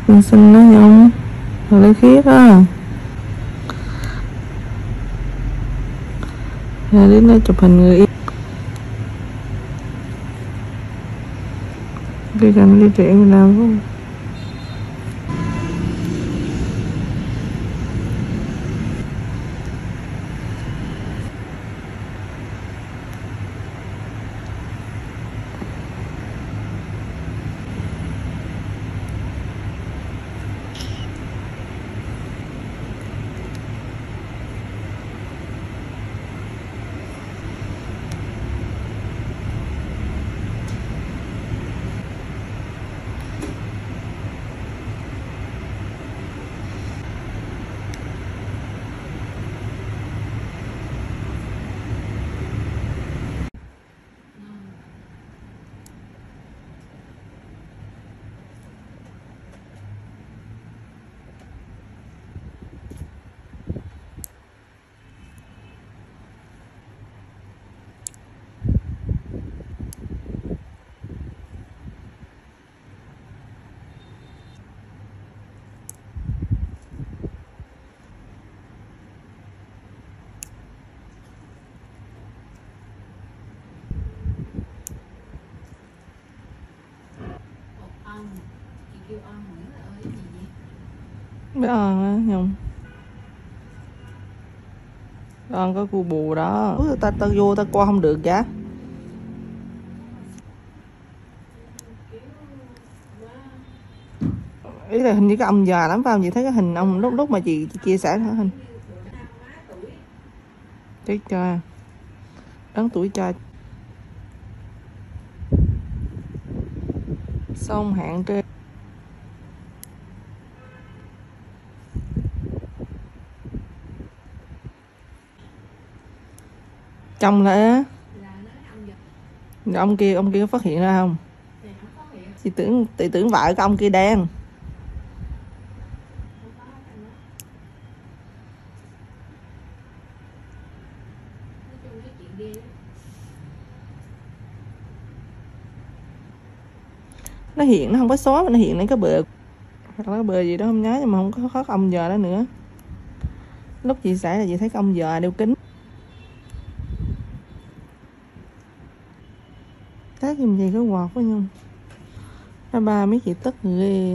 Xinh xinh đó Nhung. Rồi lấy khiết á. Rồi đến đây chụp hình người yêu. Đi gần đi chuyện mình làm không? Bé ơn á Nhung. Bé ơn có cu bù đó. Ta vô ta qua không được vậy? Ý là hình như cái ông già lắm phải không? Chị thấy cái hình ông lúc mà chị chia sẻ hả hình. Chết cho. Đáng tuổi cho. Xong hạn trên. Chồng lại á. Ông kia có phát hiện ra không? Chị tưởng vợ cái ông kia đen. Nó hiện nó không có số mà nó hiện lên cái bờ hoặc là cái bờ gì đó không nhớ, nhưng mà không có ông giờ đó nữa. Lúc chị xảy là chị thấy cái ông giờ đeo kính. Cái gì cái quạt quá Nhung. Ba mấy chị tức ghê.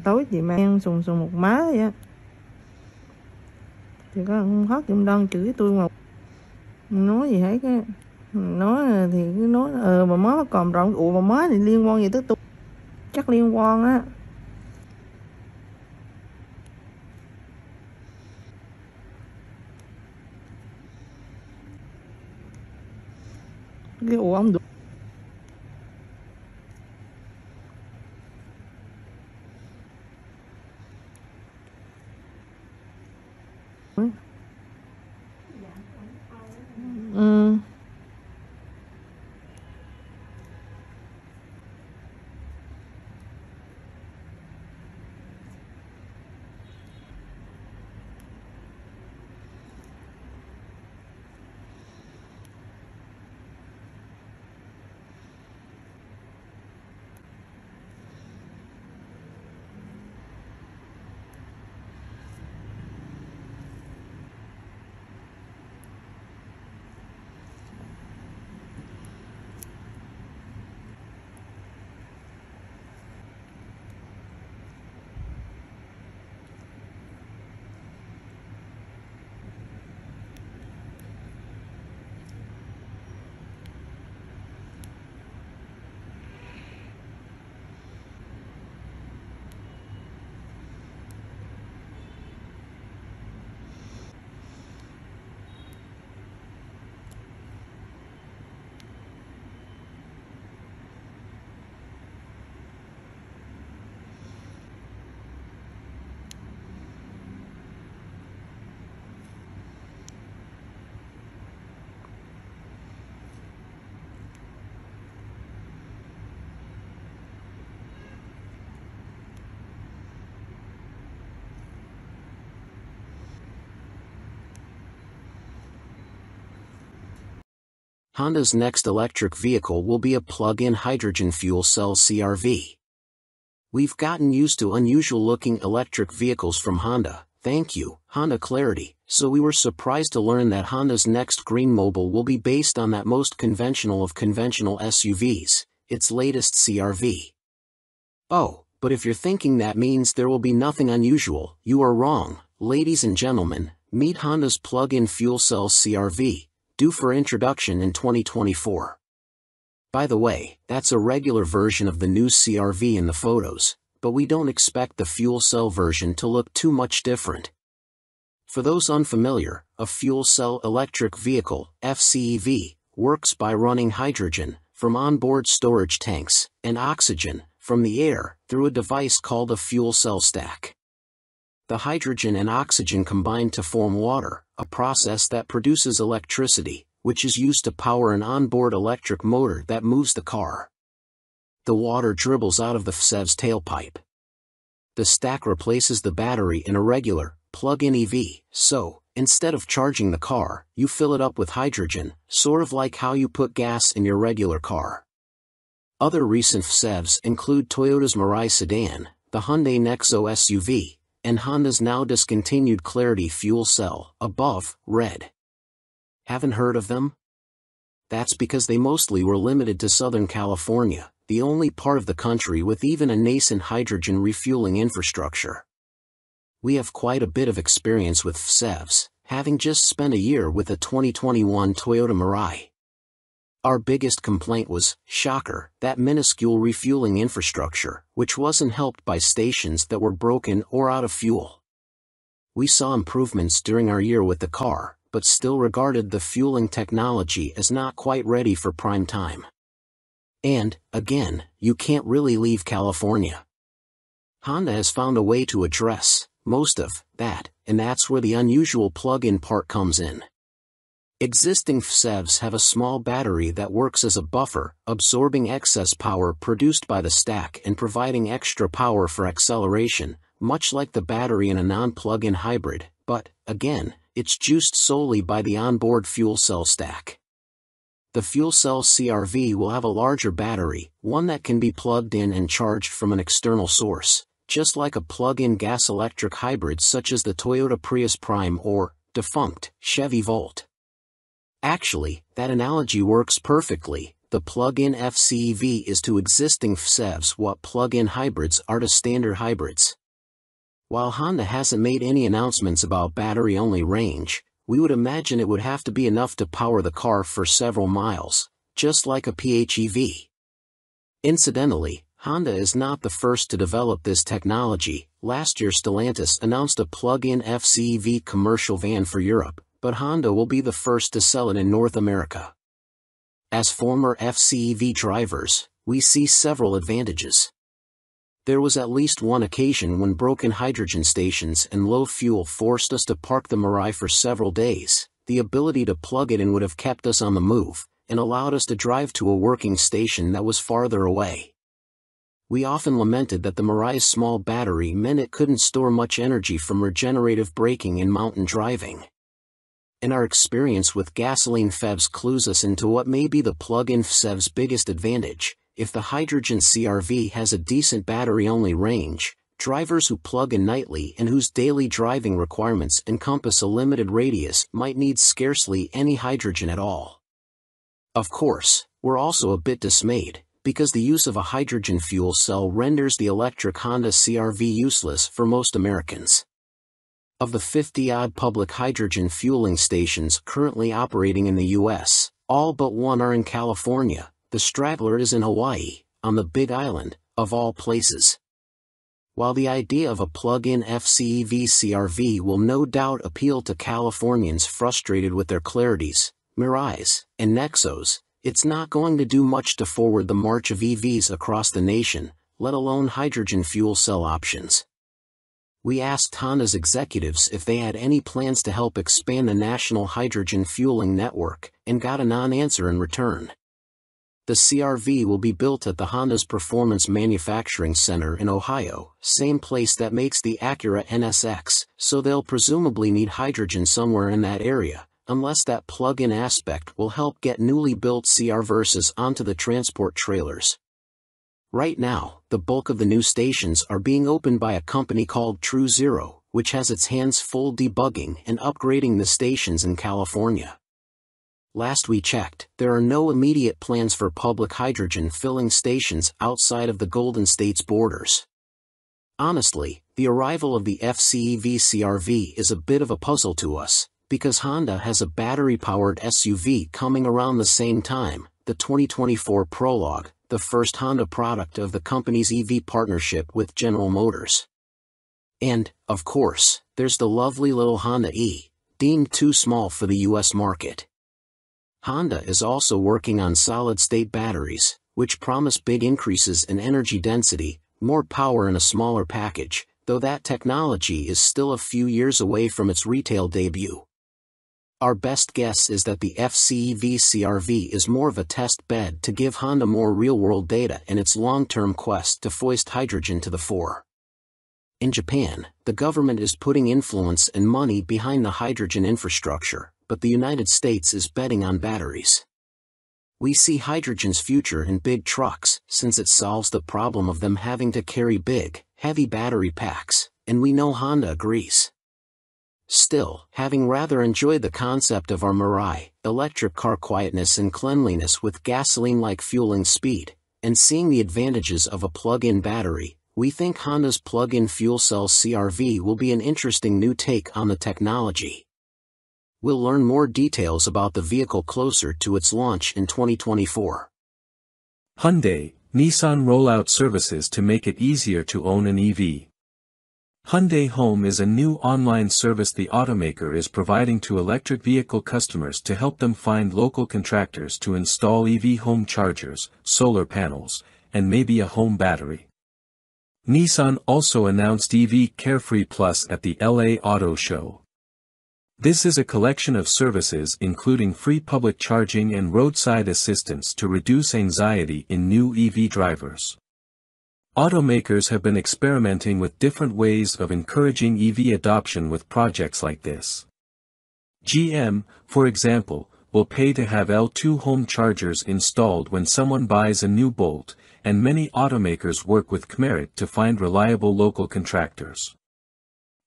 Tối chị mang sùng sùng một má vậy á. Thì có không hót giùm đơn chửi tôi mà nói gì hết á. Nói thì cứ nói bà má còn rộng. Ủa bà má thì liên quan gì tới tôi? Chắc liên quan á. Cái ủa ông được ừ. Honda's next electric vehicle will be a plug-in hydrogen fuel cell CR-V. We've gotten used to unusual-looking electric vehicles from Honda, thank you, Honda Clarity, so we were surprised to learn that Honda's next Green Mobile will be based on that most conventional of conventional SUVs, its latest CR-V. Oh, but if you're thinking that means there will be nothing unusual, you are wrong, ladies and gentlemen, meet Honda's plug-in fuel cell CR-V, due for introduction in 2024. By the way, that's a regular version of the new CR-V in the photos, but we don't expect the fuel cell version to look too much different. For those unfamiliar, a fuel cell electric vehicle, FCEV, works by running hydrogen from onboard storage tanks and oxygen from the air through a device called a fuel cell stack. The hydrogen and oxygen combine to form water, a process that produces electricity, which is used to power an onboard electric motor that moves the car. The water dribbles out of the FCEV's tailpipe. The stack replaces the battery in a regular, plug-in EV, so, instead of charging the car, you fill it up with hydrogen, sort of like how you put gas in your regular car. Other recent FCEVs include Toyota's Mirai sedan, the Hyundai Nexo SUV, and Honda's now discontinued Clarity fuel cell, above, red. Haven't heard of them? That's because they mostly were limited to Southern California, the only part of the country with even a nascent hydrogen refueling infrastructure. We have quite a bit of experience with FCEVs, having just spent a year with a 2021 Toyota Mirai. Our biggest complaint was, shocker, that minuscule refueling infrastructure, which wasn't helped by stations that were broken or out of fuel. We saw improvements during our year with the car, but still regarded the fueling technology as not quite ready for prime time. And, again, you can't really leave California. Honda has found a way to address most of that, and that's where the unusual plug-in part comes in. Existing FCEVs have a small battery that works as a buffer, absorbing excess power produced by the stack and providing extra power for acceleration, much like the battery in a non-plug-in hybrid, but, again, it's juiced solely by the onboard fuel cell stack. The fuel cell CR-V will have a larger battery, one that can be plugged in and charged from an external source, just like a plug-in gas-electric hybrid such as the Toyota Prius Prime or, defunct, Chevy Volt. Actually, that analogy works perfectly, the plug-in FCEV is to existing FCEVs what plug-in hybrids are to standard hybrids. While Honda hasn't made any announcements about battery-only range, we would imagine it would have to be enough to power the car for several miles, just like a PHEV. Incidentally, Honda is not the first to develop this technology. Last year Stellantis announced a plug-in FCEV commercial van for Europe, but Honda will be the first to sell it in North America. As former FCEV drivers, we see several advantages. There was at least one occasion when broken hydrogen stations and low fuel forced us to park the Mirai for several days. The ability to plug it in would have kept us on the move, and allowed us to drive to a working station that was farther away. We often lamented that the Mirai's small battery meant it couldn't store much energy from regenerative braking in mountain driving. And our experience with gasoline FEVs clues us into what may be the plug-in FCEV's biggest advantage. If the hydrogen CR-V has a decent battery-only range, drivers who plug in nightly and whose daily driving requirements encompass a limited radius might need scarcely any hydrogen at all. Of course, we're also a bit dismayed, because the use of a hydrogen fuel cell renders the electric Honda CR-V useless for most Americans. Of the 50-odd public hydrogen fueling stations currently operating in the U.S., all but one are in California. The straggler is in Hawaii, on the Big Island, of all places. While the idea of a plug-in FCEV CR-V will no doubt appeal to Californians frustrated with their Clarities, Mirais, and Nexos, it's not going to do much to forward the march of EVs across the nation, let alone hydrogen fuel cell options. We asked Honda's executives if they had any plans to help expand the national hydrogen fueling network, and got a non-answer in return. The CR-V will be built at the Honda's Performance Manufacturing Center in Ohio, same place that makes the Acura NSX, so they'll presumably need hydrogen somewhere in that area, unless that plug-in aspect will help get newly built CR-Versas onto the transport trailers. Right now, the bulk of the new stations are being opened by a company called True Zero, which has its hands full debugging and upgrading the stations in California. Last we checked, there are no immediate plans for public hydrogen filling stations outside of the Golden State's borders. Honestly, the arrival of the FCEV CR-V is a bit of a puzzle to us, because Honda has a battery-powered SUV coming around the same time, the 2024 Prologue, the first Honda product of the company's EV partnership with General Motors. And, of course, there's the lovely little Honda E, deemed too small for the US market. Honda is also working on solid-state batteries, which promise big increases in energy density, more power in a smaller package, though that technology is still a few years away from its retail debut. Our best guess is that the FCEV CR-V is more of a test bed to give Honda more real-world data in its long-term quest to foist hydrogen to the fore. In Japan, the government is putting influence and money behind the hydrogen infrastructure, but the United States is betting on batteries. We see hydrogen's future in big trucks, since it solves the problem of them having to carry big, heavy battery packs, and we know Honda agrees. Still, having rather enjoyed the concept of our Mirai, electric car quietness and cleanliness with gasoline-like fueling speed, and seeing the advantages of a plug-in battery, we think Honda's plug-in fuel cell CR-V will be an interesting new take on the technology. We'll learn more details about the vehicle closer to its launch in 2024. Hyundai, Nissan roll out services to make it easier to own an EV. Hyundai Home is a new online service the automaker is providing to electric vehicle customers to help them find local contractors to install EV home chargers, solar panels, and maybe a home battery. Nissan also announced EV Carefree Plus at the LA Auto Show. This is a collection of services including free public charging and roadside assistance to reduce anxiety in new EV drivers. Automakers have been experimenting with different ways of encouraging EV adoption with projects like this. GM, for example, will pay to have L2 home chargers installed when someone buys a new Bolt, and many automakers work with Cmerit to find reliable local contractors.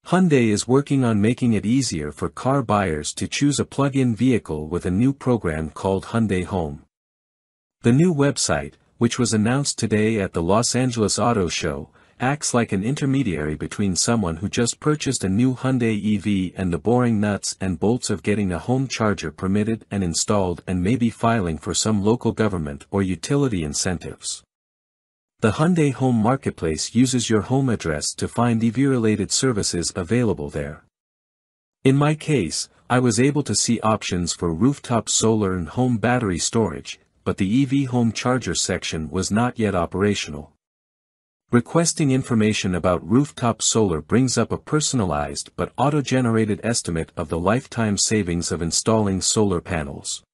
Hyundai is working on making it easier for car buyers to choose a plug-in vehicle with a new program called Hyundai Home. The new website, which was announced today at the Los Angeles Auto Show, acts like an intermediary between someone who just purchased a new Hyundai EV and the boring nuts and bolts of getting a home charger permitted and installed and maybe filing for some local government or utility incentives. The Hyundai Home Marketplace uses your home address to find EV-related services available there. In my case, I was able to see options for rooftop solar and home battery storage, but the EV home charger section was not yet operational. Requesting information about rooftop solar brings up a personalized but auto-generated estimate of the lifetime savings of installing solar panels.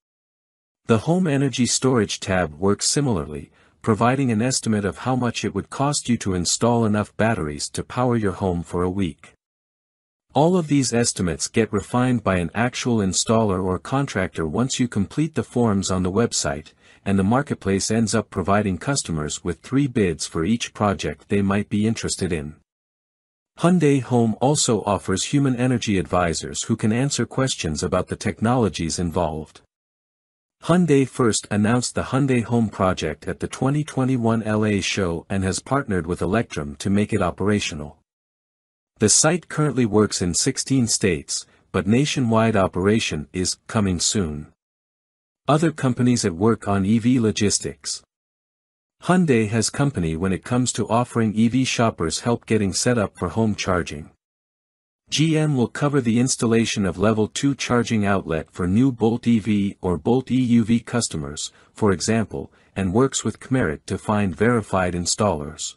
The Home Energy Storage tab works similarly, providing an estimate of how much it would cost you to install enough batteries to power your home for a week. All of these estimates get refined by an actual installer or contractor once you complete the forms on the website, and the marketplace ends up providing customers with 3 bids for each project they might be interested in. Hyundai Home also offers human energy advisors who can answer questions about the technologies involved. Hyundai first announced the Hyundai Home project at the 2021 LA show and has partnered with Electrum to make it operational. The site currently works in 16 states, but nationwide operation is coming soon. Other companies at work on EV logistics. Hyundai has company when it comes to offering EV shoppers help getting set up for home charging. GM will cover the installation of Level 2 charging outlet for new Bolt EV or Bolt EUV customers, for example, and works with Kmerit to find verified installers.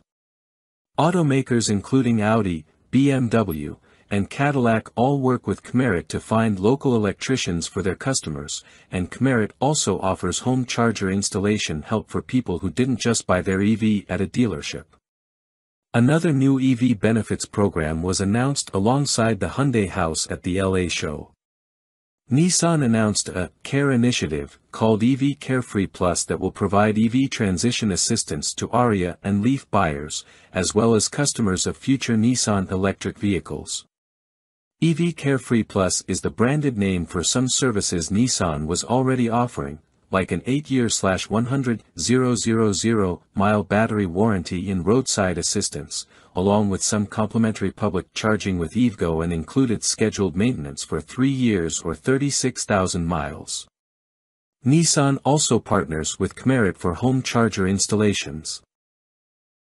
Automakers including Audi, BMW, and Cadillac all work with Kmerit to find local electricians for their customers, and Kmerit also offers home charger installation help for people who didn't just buy their EV at a dealership. Another new EV benefits program was announced alongside the Hyundai House at the LA show. Nissan announced a CARE initiative called EV Carefree Plus that will provide EV transition assistance to Ariya and Leaf buyers, as well as customers of future Nissan electric vehicles. EV Carefree Plus is the branded name for some services Nissan was already offering, like an 8-year/100,000 battery warranty in roadside assistance, along with some complimentary public charging with EVgo and included scheduled maintenance for 3 years or 36,000 miles. Nissan also partners with Kmerit for home charger installations.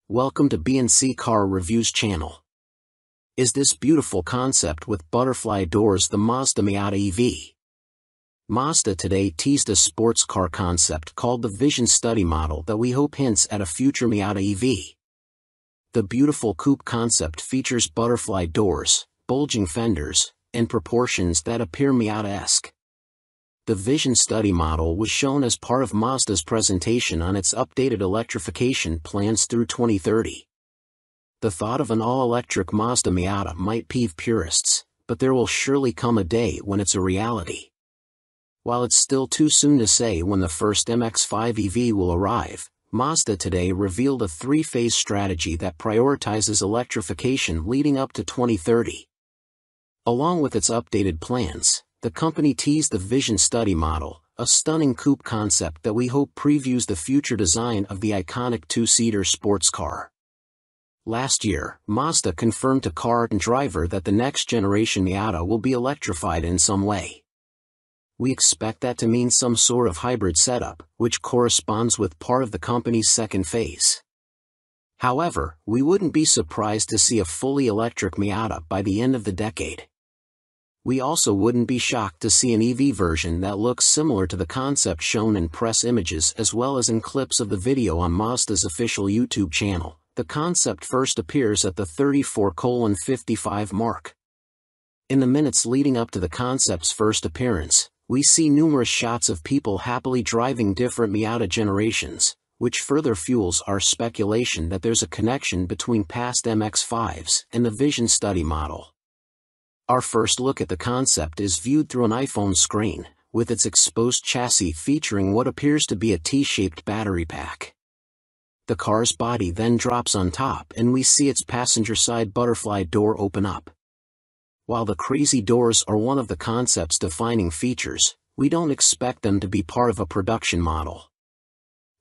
Welcome to B&C Car Reviews channel. Is this beautiful concept with butterfly doors the Mazda Miata EV? Mazda today teased a sports car concept called the Vision Study model that we hope hints at a future Miata EV. The beautiful coupe concept features butterfly doors, bulging fenders, and proportions that appear Miata-esque. The Vision Study model was shown as part of Mazda's presentation on its updated electrification plans through 2030. The thought of an all-electric Mazda Miata might peeve purists, but there will surely come a day when it's a reality. While it's still too soon to say when the first MX-5 EV will arrive, Mazda today revealed a 3-phase strategy that prioritizes electrification leading up to 2030. Along with its updated plans, the company teased the Vision Study model, a stunning coupe concept that we hope previews the future design of the iconic 2-seater sports car. Last year, Mazda confirmed to Car and Driver that the next-generation Miata will be electrified in some way. We expect that to mean some sort of hybrid setup, which corresponds with part of the company's second phase. However, we wouldn't be surprised to see a fully electric Miata by the end of the decade. We also wouldn't be shocked to see an EV version that looks similar to the concept shown in press images as well as in clips of the video on Mazda's official YouTube channel. The concept first appears at the 34:55 mark. In the minutes leading up to the concept's first appearance, we see numerous shots of people happily driving different Miata generations, which further fuels our speculation that there's a connection between past MX-5s and the Vision Study model. Our first look at the concept is viewed through an iPhone screen, with its exposed chassis featuring what appears to be a T-shaped battery pack. The car's body then drops on top and we see its passenger side butterfly door open up. While the crazy doors are one of the concept's defining features, we don't expect them to be part of a production model.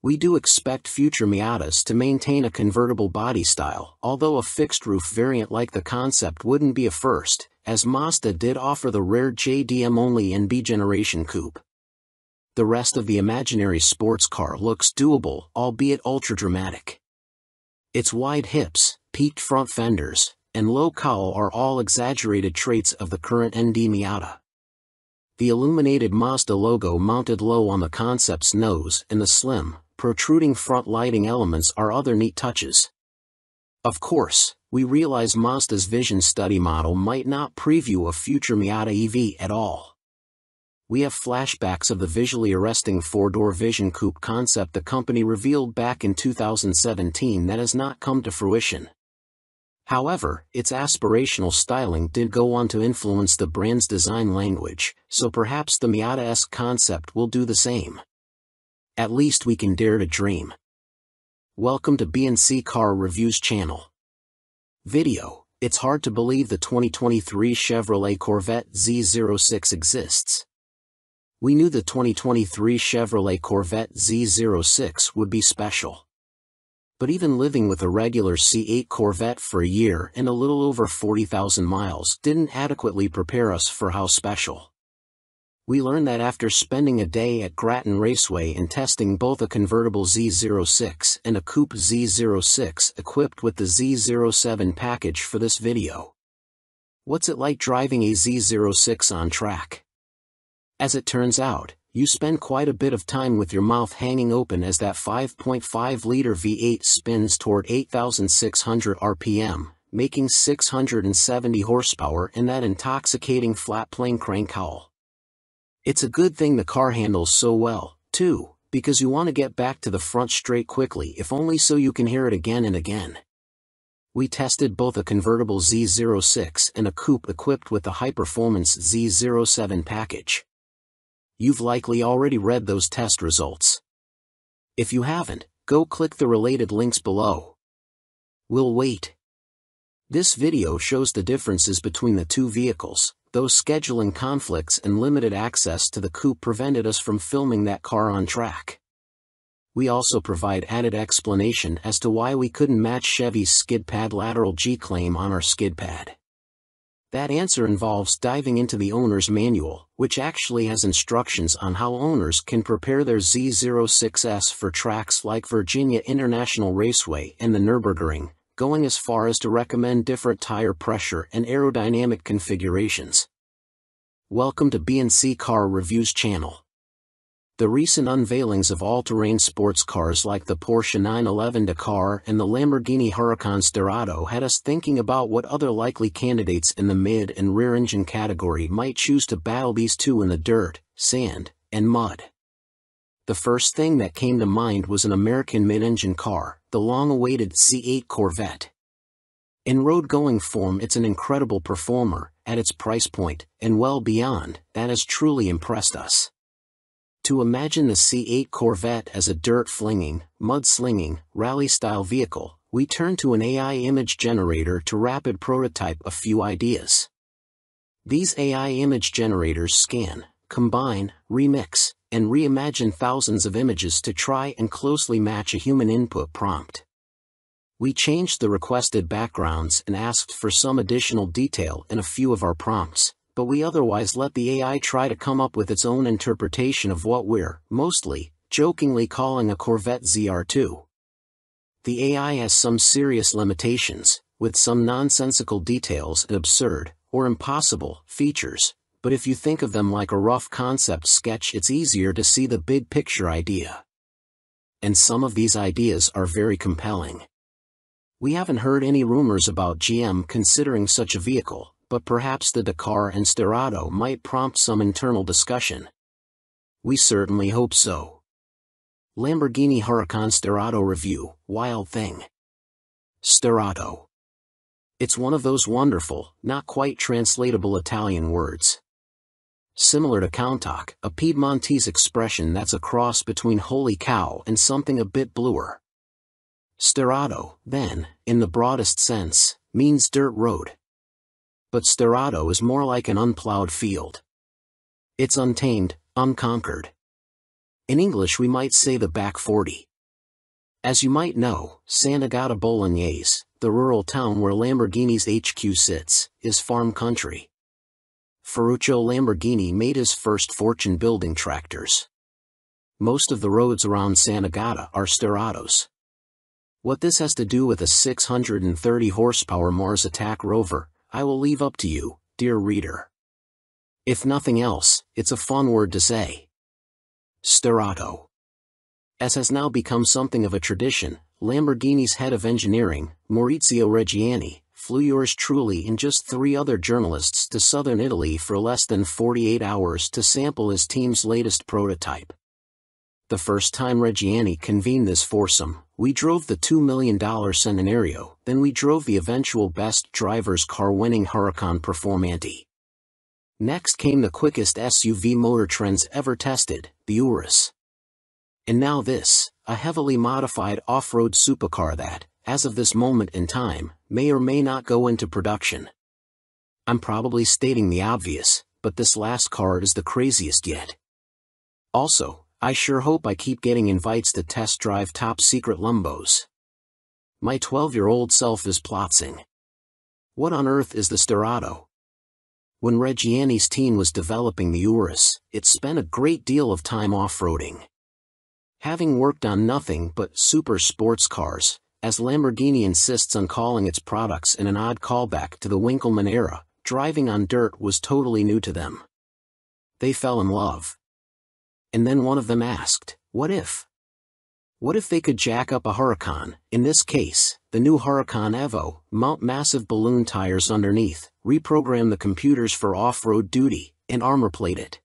We do expect future Miatas to maintain a convertible body style, although a fixed-roof variant like the Concept wouldn't be a first, as Mazda did offer the rare JDM-only NB generation coupe. The rest of the imaginary sports car looks doable, albeit ultra-dramatic. Its wide hips, peaked front fenders, and low cowl are all exaggerated traits of the current ND Miata. The illuminated Mazda logo mounted low on the Concept's nose and the slim, protruding front lighting elements are other neat touches. Of course, we realize Mazda's vision study model might not preview a future Miata EV at all. We have flashbacks of the visually arresting four-door Vision Coupe concept the company revealed back in 2017 that has not come to fruition. However, its aspirational styling did go on to influence the brand's design language, so perhaps the Miata-esque concept will do the same. At least we can dare to dream. Welcome to B&C Car Reviews channel. Video: it's hard to believe the 2023 Chevrolet Corvette Z06 exists. We knew the 2023 Chevrolet Corvette Z06 would be special. But even living with a regular C8 Corvette for a year and a little over 40,000 miles didn't adequately prepare us for how special. We learned that after spending a day at Grattan Raceway and testing both a convertible Z06 and a coupe Z06 equipped with the Z07 package for this video. What's it like driving a Z06 on track? As it turns out, you spend quite a bit of time with your mouth hanging open as that 5.5-liter V8 spins toward 8,600 RPM, making 670 horsepower in that intoxicating flat-plane crank cowl. It's a good thing the car handles so well, too, because you want to get back to the front straight quickly if only so you can hear it again and again. We tested both a convertible Z06 and a coupe equipped with the high-performance Z07 package. You've likely already read those test results. If you haven't, go click the related links below. We'll wait. This video shows the differences between the two vehicles, though scheduling conflicts and limited access to the coupe prevented us from filming that car on track. We also provide added explanation as to why we couldn't match Chevy's skid pad lateral G-claim on our skid pad. That answer involves diving into the owner's manual, which actually has instructions on how owners can prepare their Z06S for tracks like Virginia International Raceway and the Nürburgring, going as far as to recommend different tire pressure and aerodynamic configurations. Welcome to B&C Car Reviews channel. The recent unveilings of all-terrain sports cars like the Porsche 911 Dakar and the Lamborghini Huracan Sterrato had us thinking about what other likely candidates in the mid and rear engine category might choose to battle these two in the dirt, sand, and mud. The first thing that came to mind was an American mid-engine car, the long-awaited C8 Corvette. In road-going form, it's an incredible performer, at its price point, and well beyond, that has truly impressed us. To imagine the C8 Corvette as a dirt-flinging, mud-slinging, rally-style vehicle, we turn to an AI image generator to rapid prototype a few ideas. These AI image generators scan, combine, remix, and reimagine thousands of images to try and closely match a human input prompt. We changed the requested backgrounds and asked for some additional detail in a few of our prompts, but we otherwise let the AI try to come up with its own interpretation of what we're, mostly, jokingly calling a Corvette ZR2. The AI has some serious limitations, with some nonsensical details and absurd, or impossible, features, but if you think of them like a rough concept sketch, it's easier to see the big picture idea. And some of these ideas are very compelling. We haven't heard any rumors about GM considering such a vehicle, but perhaps the Dakar and Sterrato might prompt some internal discussion. We certainly hope so. Lamborghini Huracan Sterrato review, wild thing. Sterrato. It's one of those wonderful, not quite translatable Italian words. Similar to Countach, a Piedmontese expression that's a cross between holy cow and something a bit bluer. Sterrato, then, in the broadest sense, means dirt road. But Sterrato is more like an unplowed field. It's untamed, unconquered. In English we might say the back 40. As you might know, Sant'Agata Bolognese, the rural town where Lamborghini's HQ sits, is farm country. Ferruccio Lamborghini made his first fortune building tractors. Most of the roads around Sant'Agata are Stiratos. What this has to do with a 630 horsepower Mars Attack rover, I will leave up to you, dear reader. If nothing else, it's a fun word to say. Stirato. As has now become something of a tradition, Lamborghini's head of engineering, Maurizio Reggiani, flew yours truly and just 3 other journalists to southern Italy for less than 48 hours to sample his team's latest prototype. The first time Reggiani convened this foursome, we drove the $2 million Centenario, then we drove the eventual best driver's car winning Huracan Performante. Next came the quickest SUV Motor Trend's ever tested, the Urus. And now this, a heavily modified off-road supercar that, as of this moment in time, may or may not go into production. I'm probably stating the obvious, but this last car is the craziest yet. Also, I sure hope I keep getting invites to test drive top secret Lumbos. My 12-year-old self is plotting. What on earth is the Stirato? When Reggiani's team was developing the Urus, it spent a great deal of time off-roading. Having worked on nothing but super sports cars, as Lamborghini insists on calling its products in an odd callback to the Winkleman era, driving on dirt was totally new to them. They fell in love. And then one of them asked, what if? What if they could jack up a Huracan, in this case, the new Huracan Evo, mount massive balloon tires underneath, reprogram the computers for off-road duty, and armor plate it?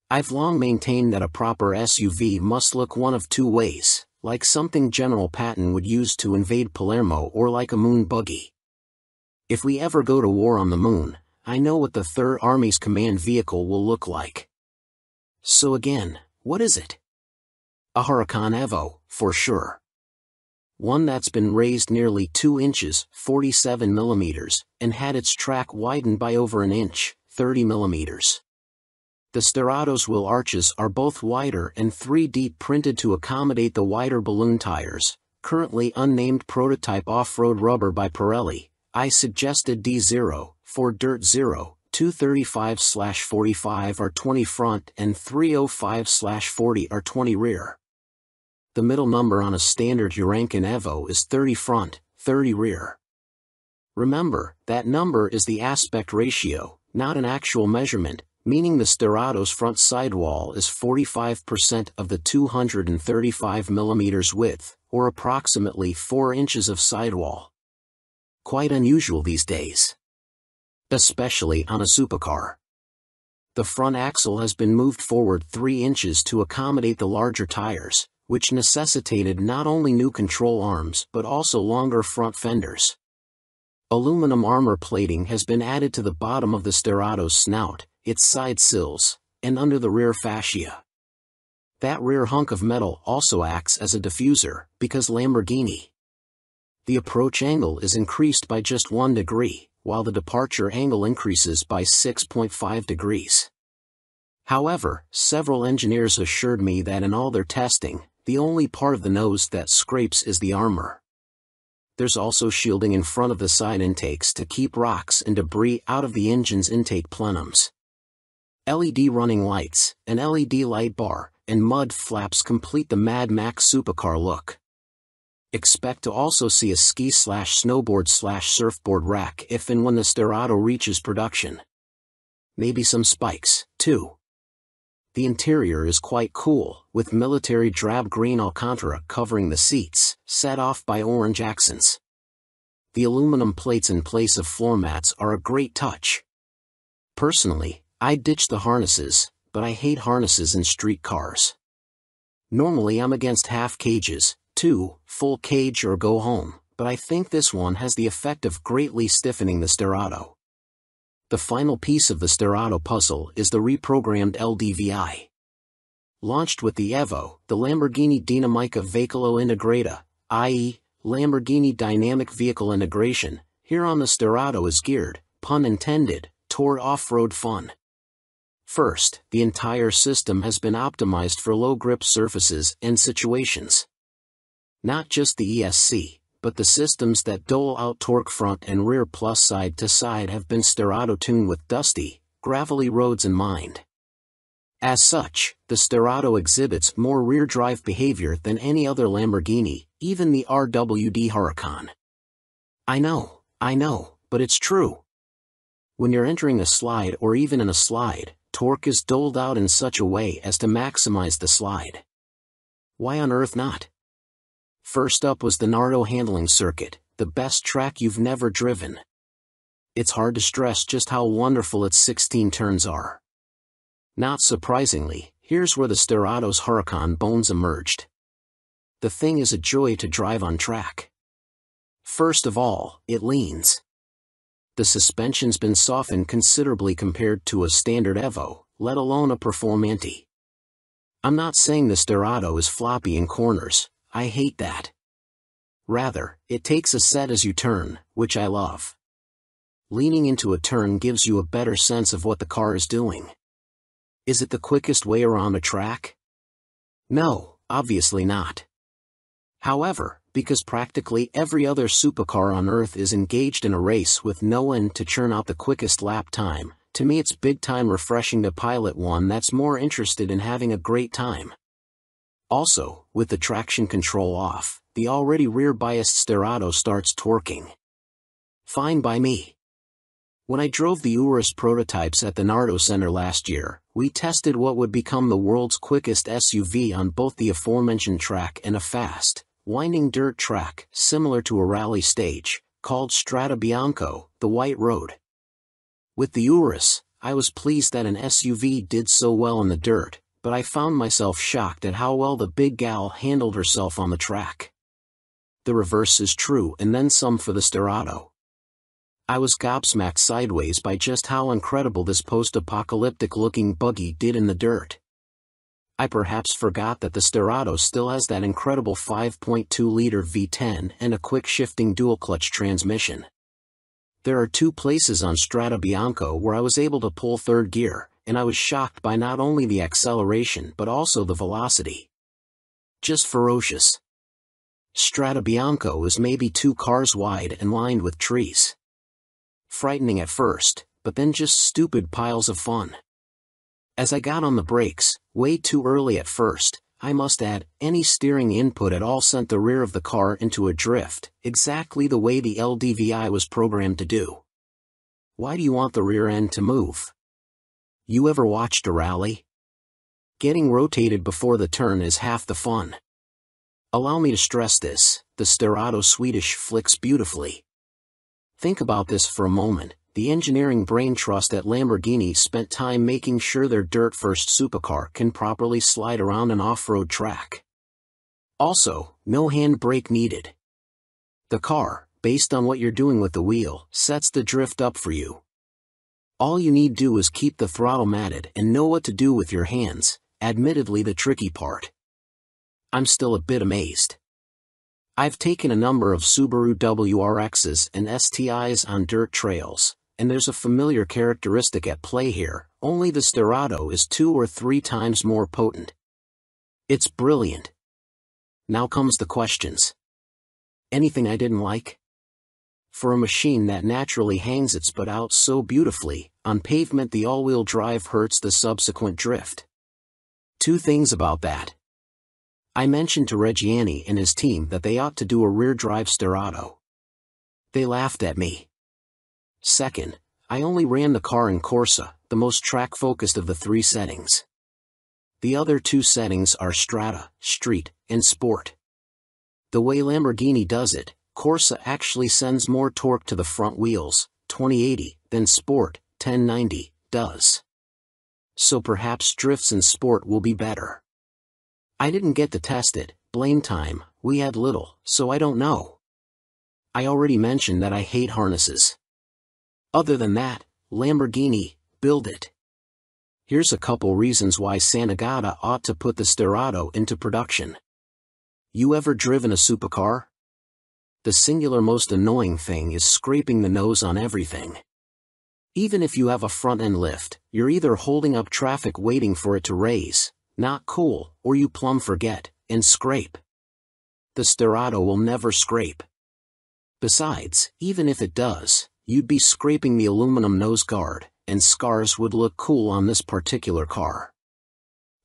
I've long maintained that a proper SUV must look one of 2 ways, like something General Patton would use to invade Palermo or like a moon buggy. If we ever go to war on the moon, I know what the Third Army's command vehicle will look like. So again, what is it? A Huracan Evo, for sure. One that's been raised nearly 2 inches, 47 millimeters, and had its track widened by over an inch, 30 millimeters. The Stirato's wheel arches are both wider and 3D printed to accommodate the wider balloon tires, currently unnamed prototype off-road rubber by Pirelli. I suggested D0, Ford Dirt Zero, 235/45 R20 front and 305/40 R20 rear. The middle number on a standard Huracan Evo is 30 front, 30 rear. Remember, that number is the aspect ratio, not an actual measurement, meaning the Stirato's front sidewall is 45% of the 235 mm width, or approximately 4 inches of sidewall. Quite unusual these days. Especially on a supercar. The front axle has been moved forward 3 inches to accommodate the larger tires, which necessitated not only new control arms but also longer front fenders. Aluminum armor plating has been added to the bottom of the Stirato's snout, its side sills, and under the rear fascia. That rear hunk of metal also acts as a diffuser, because Lamborghini. The approach angle is increased by just 1 degree, while the departure angle increases by 6.5 degrees. However, several engineers assured me that in all their testing, the only part of the nose that scrapes is the armor. There's also shielding in front of the side intakes to keep rocks and debris out of the engine's intake plenums. LED running lights, an LED light bar, and mud flaps complete the Mad Max supercar look. Expect to also see a ski/snowboard/surfboard rack if and when the Stirato reaches production. Maybe some spikes, too. The interior is quite cool, with military drab green Alcantara covering the seats, set off by orange accents. The aluminum plates in place of floor mats are a great touch. Personally, I ditched the harnesses, but I hate harnesses in street cars. Normally I'm against half cages, full cage or go home, but I think this one has the effect of greatly stiffening the Stirato. The final piece of the Stirato puzzle is the reprogrammed LDVI. Launched with the Evo, the Lamborghini Dinamica Veicolo Integrata, i.e., Lamborghini Dynamic Vehicle Integration, here on the Stirato is geared, pun intended, toward off-road fun. First, the entire system has been optimized for low-grip surfaces and situations. Not just the ESC, but the systems that dole out torque front and rear plus side to side have been Sterrato tuned with dusty, gravelly roads in mind. As such, the Sterrato exhibits more rear-drive behavior than any other Lamborghini, even the RWD Huracan. I know, but it's true. When you're entering a slide or even in a slide, torque is doled out in such a way as to maximize the slide. Why on earth not? First up was the Nardo handling circuit, the best track you've never driven. It's hard to stress just how wonderful its 16 turns are. Not surprisingly, here's where the Sterrato's Huracan bones emerged. The thing is a joy to drive on track. First of all, it leans. The suspension's been softened considerably compared to a standard Evo, let alone a Performante. I'm not saying the Sterrato is floppy in corners, I hate that. Rather, it takes a set as you turn, which I love. Leaning into a turn gives you a better sense of what the car is doing. Is it the quickest way around a track? No, obviously not. However, because practically every other supercar on Earth is engaged in a race with no end to churn out the quickest lap time, to me it's big time refreshing to pilot one that's more interested in having a great time. Also, with the traction control off, the already rear-biased Sterrato starts torquing. Fine by me. When I drove the Urus prototypes at the Nardo Center last year, we tested what would become the world's quickest SUV on both the aforementioned track and a fast, winding dirt track similar to a rally stage, called Strada Bianco, the White Road. With the Urus, I was pleased that an SUV did so well in the dirt, but I found myself shocked at how well the big gal handled herself on the track. The reverse is true and then some for the Sterrato. I was gobsmacked sideways by just how incredible this post-apocalyptic-looking buggy did in the dirt. I perhaps forgot that the Sterrato still has that incredible 5.2-liter V10 and a quick-shifting dual-clutch transmission. There are 2 places on Strada Bianco where I was able to pull third gear, and I was shocked by not only the acceleration but also the velocity. Just ferocious. Strada Bianco is maybe 2 cars wide and lined with trees. Frightening at first, but then just stupid piles of fun. As I got on the brakes, way too early at first, I must add, any steering input at all sent the rear of the car into a drift, exactly the way the LDVI was programmed to do. Why do you want the rear end to move? You ever watched a rally? Getting rotated before the turn is half the fun. Allow me to stress this, the Sterrato Swedish flicks beautifully. Think about this for a moment, the engineering brain trust at Lamborghini spent time making sure their dirt-first supercar can properly slide around an off-road track. Also, no handbrake needed. The car, based on what you're doing with the wheel, sets the drift up for you. All you need do is keep the throttle matted and know what to do with your hands, admittedly the tricky part. I'm still a bit amazed. I've taken a number of Subaru WRXs and STIs on dirt trails, and there's a familiar characteristic at play here, only the Sterrato is 2 or 3 times more potent. It's brilliant. Now comes the questions. Anything I didn't like? For a machine that naturally hangs its butt out so beautifully, on pavement the all-wheel drive hurts the subsequent drift. 2 things about that. I mentioned to Reggiani and his team that they ought to do a rear-drive Sterrato. They laughed at me. Second, I only ran the car in Corsa, the most track-focused of the 3 settings. The other 2 settings are Strada, Street, and Sport. The way Lamborghini does it, Corsa actually sends more torque to the front wheels, 2080, than Sport, 1090, does. So perhaps drifts in Sport will be better. I didn't get to test it, blame time, we had little, so I don't know. I already mentioned that I hate harnesses. Other than that, Lamborghini, build it. Here's a couple reasons why Santagata ought to put the Sterrato into production. You ever driven a supercar? The singular most annoying thing is scraping the nose on everything. Even if you have a front-end lift, you're either holding up traffic waiting for it to raise, not cool, or you plumb forget, and scrape. the Sterrato will never scrape. Besides, even if it does, you'd be scraping the aluminum nose guard, and scars would look cool on this particular car.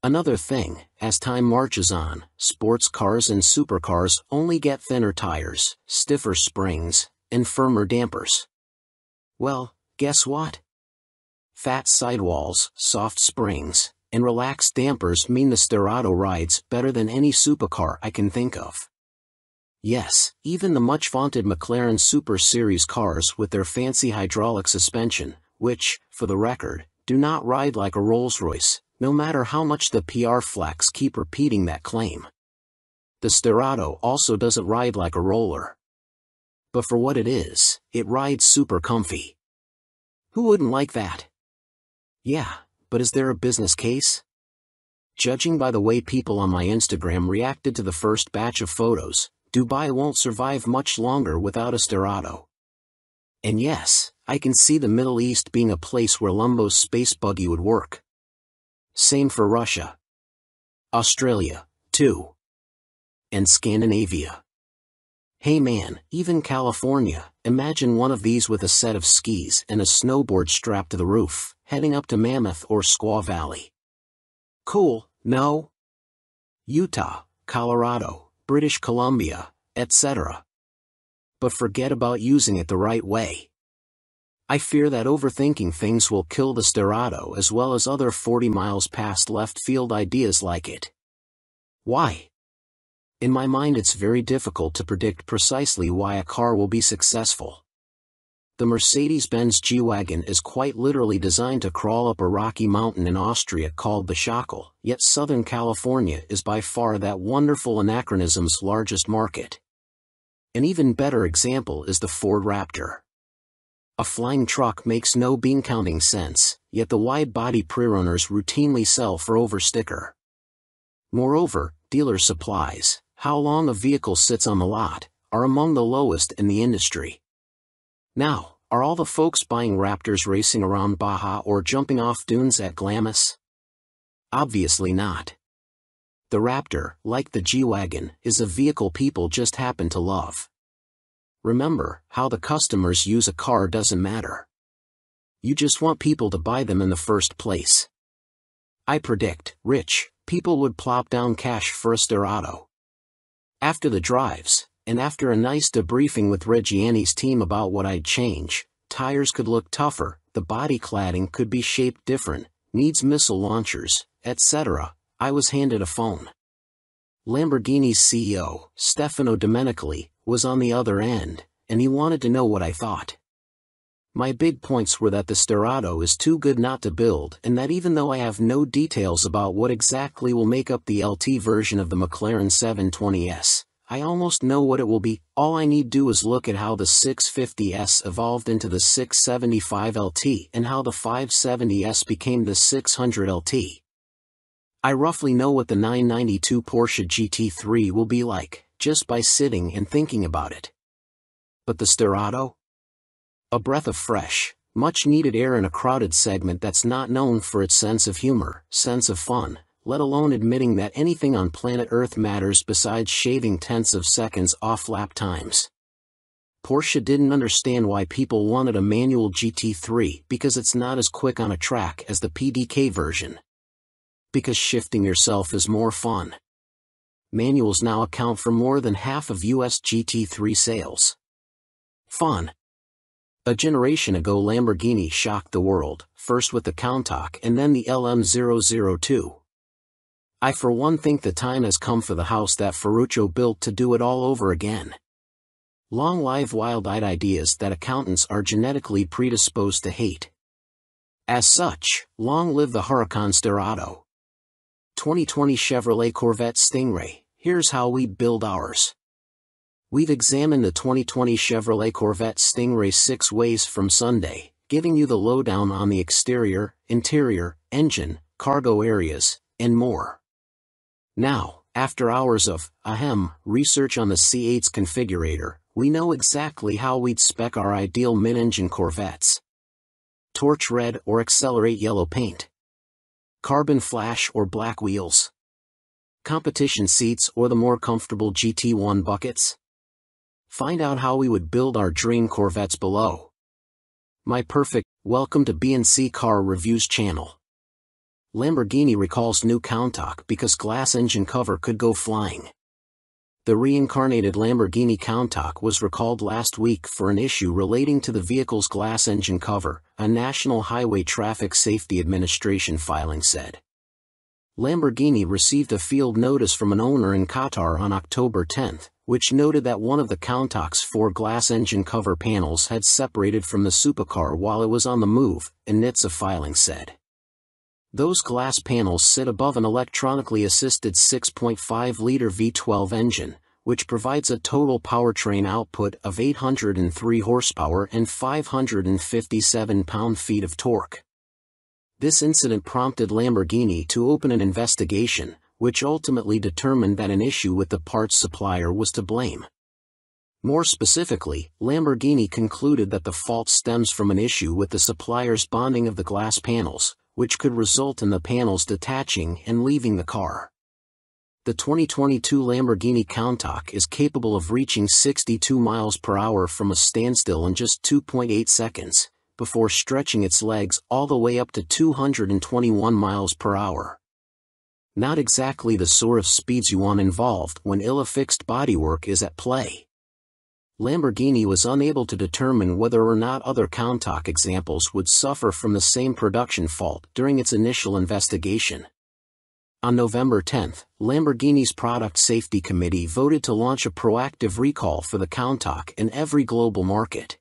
Another thing, as time marches on, sports cars and supercars only get thinner tires, stiffer springs, and firmer dampers. Well, guess what? Fat sidewalls, soft springs, and relaxed dampers mean the Sterrato rides better than any supercar I can think of. Yes, even the much-vaunted McLaren Super Series cars with their fancy hydraulic suspension, which, for the record, do not ride like a Rolls-Royce, no matter how much the PR flacks keep repeating that claim. The Sterrato also doesn't ride like a roller. But for what it is, it rides super comfy. Who wouldn't like that? Yeah, but is there a business case? Judging by the way people on my Instagram reacted to the first batch of photos, Dubai won't survive much longer without a Sterrato. And yes, I can see the Middle East being a place where Lumbo's space buggy would work. Same for Russia. Australia, too. And Scandinavia. Hey man, even California, imagine one of these with a set of skis and a snowboard strapped to the roof, heading up to Mammoth or Squaw Valley. Cool, no? Utah, Colorado, British Columbia, etc. But forget about using it the right way. I fear that overthinking things will kill the Sterrato as well as other 40 miles past left field ideas like it. Why? In my mind it's very difficult to predict precisely why a car will be successful. The Mercedes-Benz G-Wagon is quite literally designed to crawl up a rocky mountain in Austria called the Schakal, yet Southern California is by far that wonderful anachronism's largest market. An even better example is the Ford Raptor. A flying truck makes no bean-counting sense, yet the wide-body pre-runners routinely sell for over sticker. Moreover, dealer supplies, how long a vehicle sits on the lot, are among the lowest in the industry. Now, are all the folks buying Raptors racing around Baja or jumping off dunes at Glamis? Obviously not. The Raptor, like the G-Wagon, is a vehicle people just happen to love. Remember, how the customers use a car doesn't matter. You just want people to buy them in the first place. I predict, rich people would plop down cash for a Sterrato. After the drives, and after a nice debriefing with Reggiani's team about what I'd change, tires could look tougher, the body cladding could be shaped different, needs missile launchers, etc., I was handed a phone. Lamborghini's CEO, Stefano Domenicali, was on the other end, and he wanted to know what I thought. My big points were that the Sterrato is too good not to build and that even though I have no details about what exactly will make up the LT version of the McLaren 720S, I almost know what it will be. All I need do is look at how the 650S evolved into the 675 LT and how the 570S became the 600 LT. I roughly know what the 992 Porsche GT3 will be like, just by sitting and thinking about it. But the Sterrato? A breath of fresh, much-needed air in a crowded segment that's not known for its sense of humor, sense of fun, let alone admitting that anything on planet Earth matters besides shaving tenths of seconds off lap times. Porsche didn't understand why people wanted a manual GT3 because it's not as quick on a track as the PDK version. Because shifting yourself is more fun. Manuals now account for more than half of US GT3 sales. Fun. A generation ago Lamborghini shocked the world, first with the Countach and then the LM002. I for one think the time has come for the house that Ferruccio built to do it all over again. Long live wild-eyed ideas that accountants are genetically predisposed to hate. As such, long live the Huracan Sterrato. 2020 Chevrolet Corvette Stingray, here's how we build ours. We've examined the 2020 Chevrolet Corvette Stingray 6 ways from Sunday, giving you the lowdown on the exterior, interior, engine, cargo areas, and more. Now, after hours of, research on the C8's configurator, we know exactly how we'd spec our ideal mid-engine Corvettes. Torch red or accelerate yellow paint. Carbon flash or black wheels. competition seats, or the more comfortable GT1 buckets? Find out how we would build our dream Corvettes below. My perfect, welcome to B&C Car Reviews channel. Lamborghini recalls new Countach because glass engine cover could go flying. The reincarnated Lamborghini Countach was recalled last week for an issue relating to the vehicle's glass engine cover, a National Highway Traffic Safety Administration filing said. Lamborghini received a field notice from an owner in Qatar on October 10, which noted that one of the Countach's 4 glass engine cover panels had separated from the supercar while it was on the move, a NHTSA filing said. Those glass panels sit above an electronically assisted 6.5-liter V12 engine, which provides a total powertrain output of 803 horsepower and 557 pound-feet of torque. This incident prompted Lamborghini to open an investigation, which ultimately determined that an issue with the parts supplier was to blame. More specifically, Lamborghini concluded that the fault stems from an issue with the supplier's bonding of the glass panels, which could result in the panels detaching and leaving the car. The 2022 Lamborghini Countach is capable of reaching 62 miles per hour from a standstill in just 2.8 seconds, before stretching its legs all the way up to 221 miles per hour. Not exactly the sort of speeds you want involved when ill-affixed bodywork is at play. Lamborghini was unable to determine whether or not other Countach examples would suffer from the same production fault during its initial investigation. On November 10, Lamborghini's Product Safety Committee voted to launch a proactive recall for the Countach in every global market.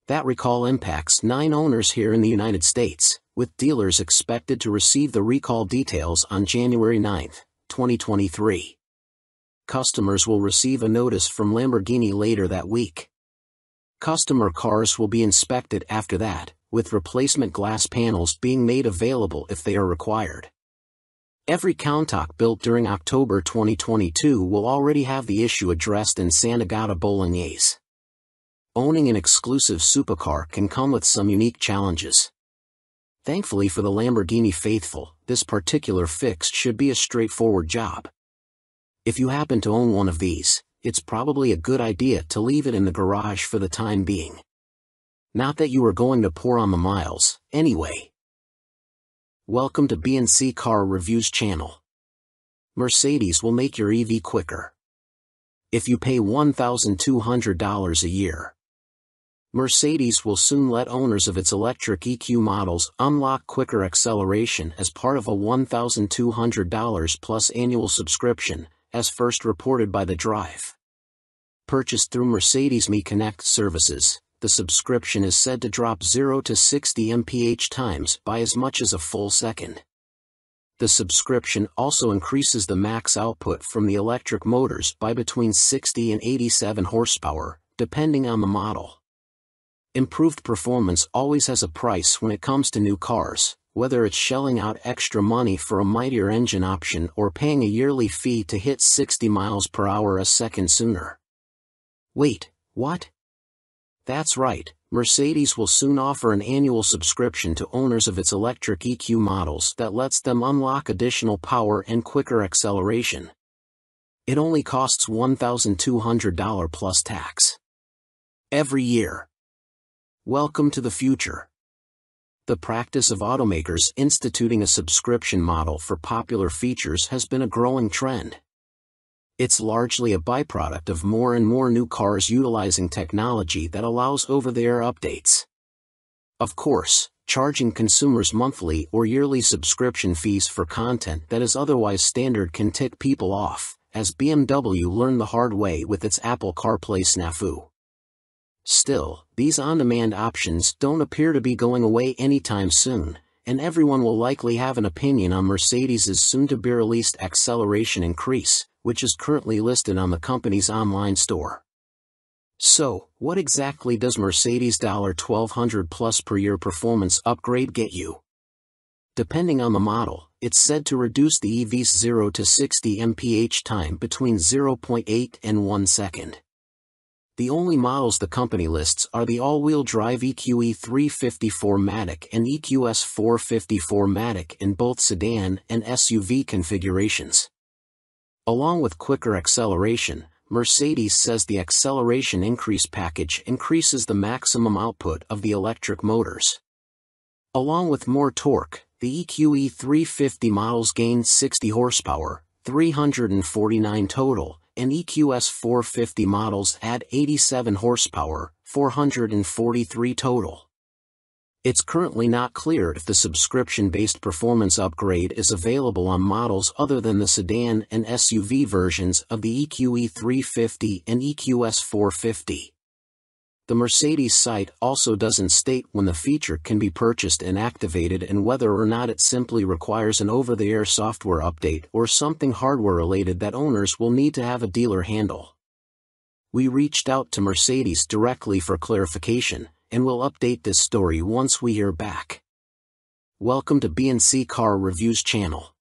That recall impacts 9 owners here in the United States, with dealers expected to receive the recall details on January 9, 2023. Customers will receive a notice from Lamborghini later that week. Customer cars will be inspected after that, with replacement glass panels being made available if they are required. Every Countach built during October 2022 will already have the issue addressed in Santa Agata Bolognese. Owning an exclusive supercar can come with some unique challenges. Thankfully for the Lamborghini faithful, this particular fix should be a straightforward job. If you happen to own one of these, it's probably a good idea to leave it in the garage for the time being. Not that you are going to pour on the miles, anyway. Welcome to B&C Car Reviews channel. Mercedes will make your EV quicker. If you pay $1,200 a year. Mercedes will soon let owners of its electric EQ models unlock quicker acceleration as part of a $1,200 plus annual subscription, as first reported by The Drive. Purchased through Mercedes Me Connect services, the subscription is said to drop 0 to 60 mph times by as much as a full second. The subscription also increases the max output from the electric motors by between 60 and 87 horsepower, depending on the model. Improved performance always has a price when it comes to new cars, whether it's shelling out extra money for a mightier engine option or paying a yearly fee to hit 60 miles per hour a second sooner. Wait, what? That's right, Mercedes will soon offer an annual subscription to owners of its electric EQ models that lets them unlock additional power and quicker acceleration. It only costs $1,200 plus tax. Every year. Welcome to the future. The practice of automakers instituting a subscription model for popular features has been a growing trend. It's largely a byproduct of more and more new cars utilizing technology that allows over-the-air updates. Of course, charging consumers monthly or yearly subscription fees for content that is otherwise standard can tick people off, as BMW learned the hard way with its Apple CarPlay snafu. Still, these on-demand options don't appear to be going away anytime soon, and everyone will likely have an opinion on Mercedes's soon-to-be-released acceleration increase, which is currently listed on the company's online store. So, what exactly does Mercedes' $1,200 plus per year performance upgrade get you? Depending on the model, it's said to reduce the EV's 0 to 60 mph time between 0.8 and 1 second. The only models the company lists are the all-wheel drive EQE 354 Matic and EQS 454 Matic in both sedan and SUV configurations. Along with quicker acceleration, Mercedes says the acceleration increase package increases the maximum output of the electric motors. Along with more torque, the EQE 350 models gain 60 horsepower, 349 total, and EQS 450 models add 87 horsepower, 443 total. It's currently not clear if the subscription-based performance upgrade is available on models other than the sedan and SUV versions of the EQE 350 and EQS 450. The Mercedes site also doesn't state when the feature can be purchased and activated and whether or not it simply requires an over-the-air software update or something hardware-related that owners will need to have a dealer handle. We reached out to Mercedes directly for clarification, and we'll update this story once we hear back. Welcome to B&C Car Reviews channel.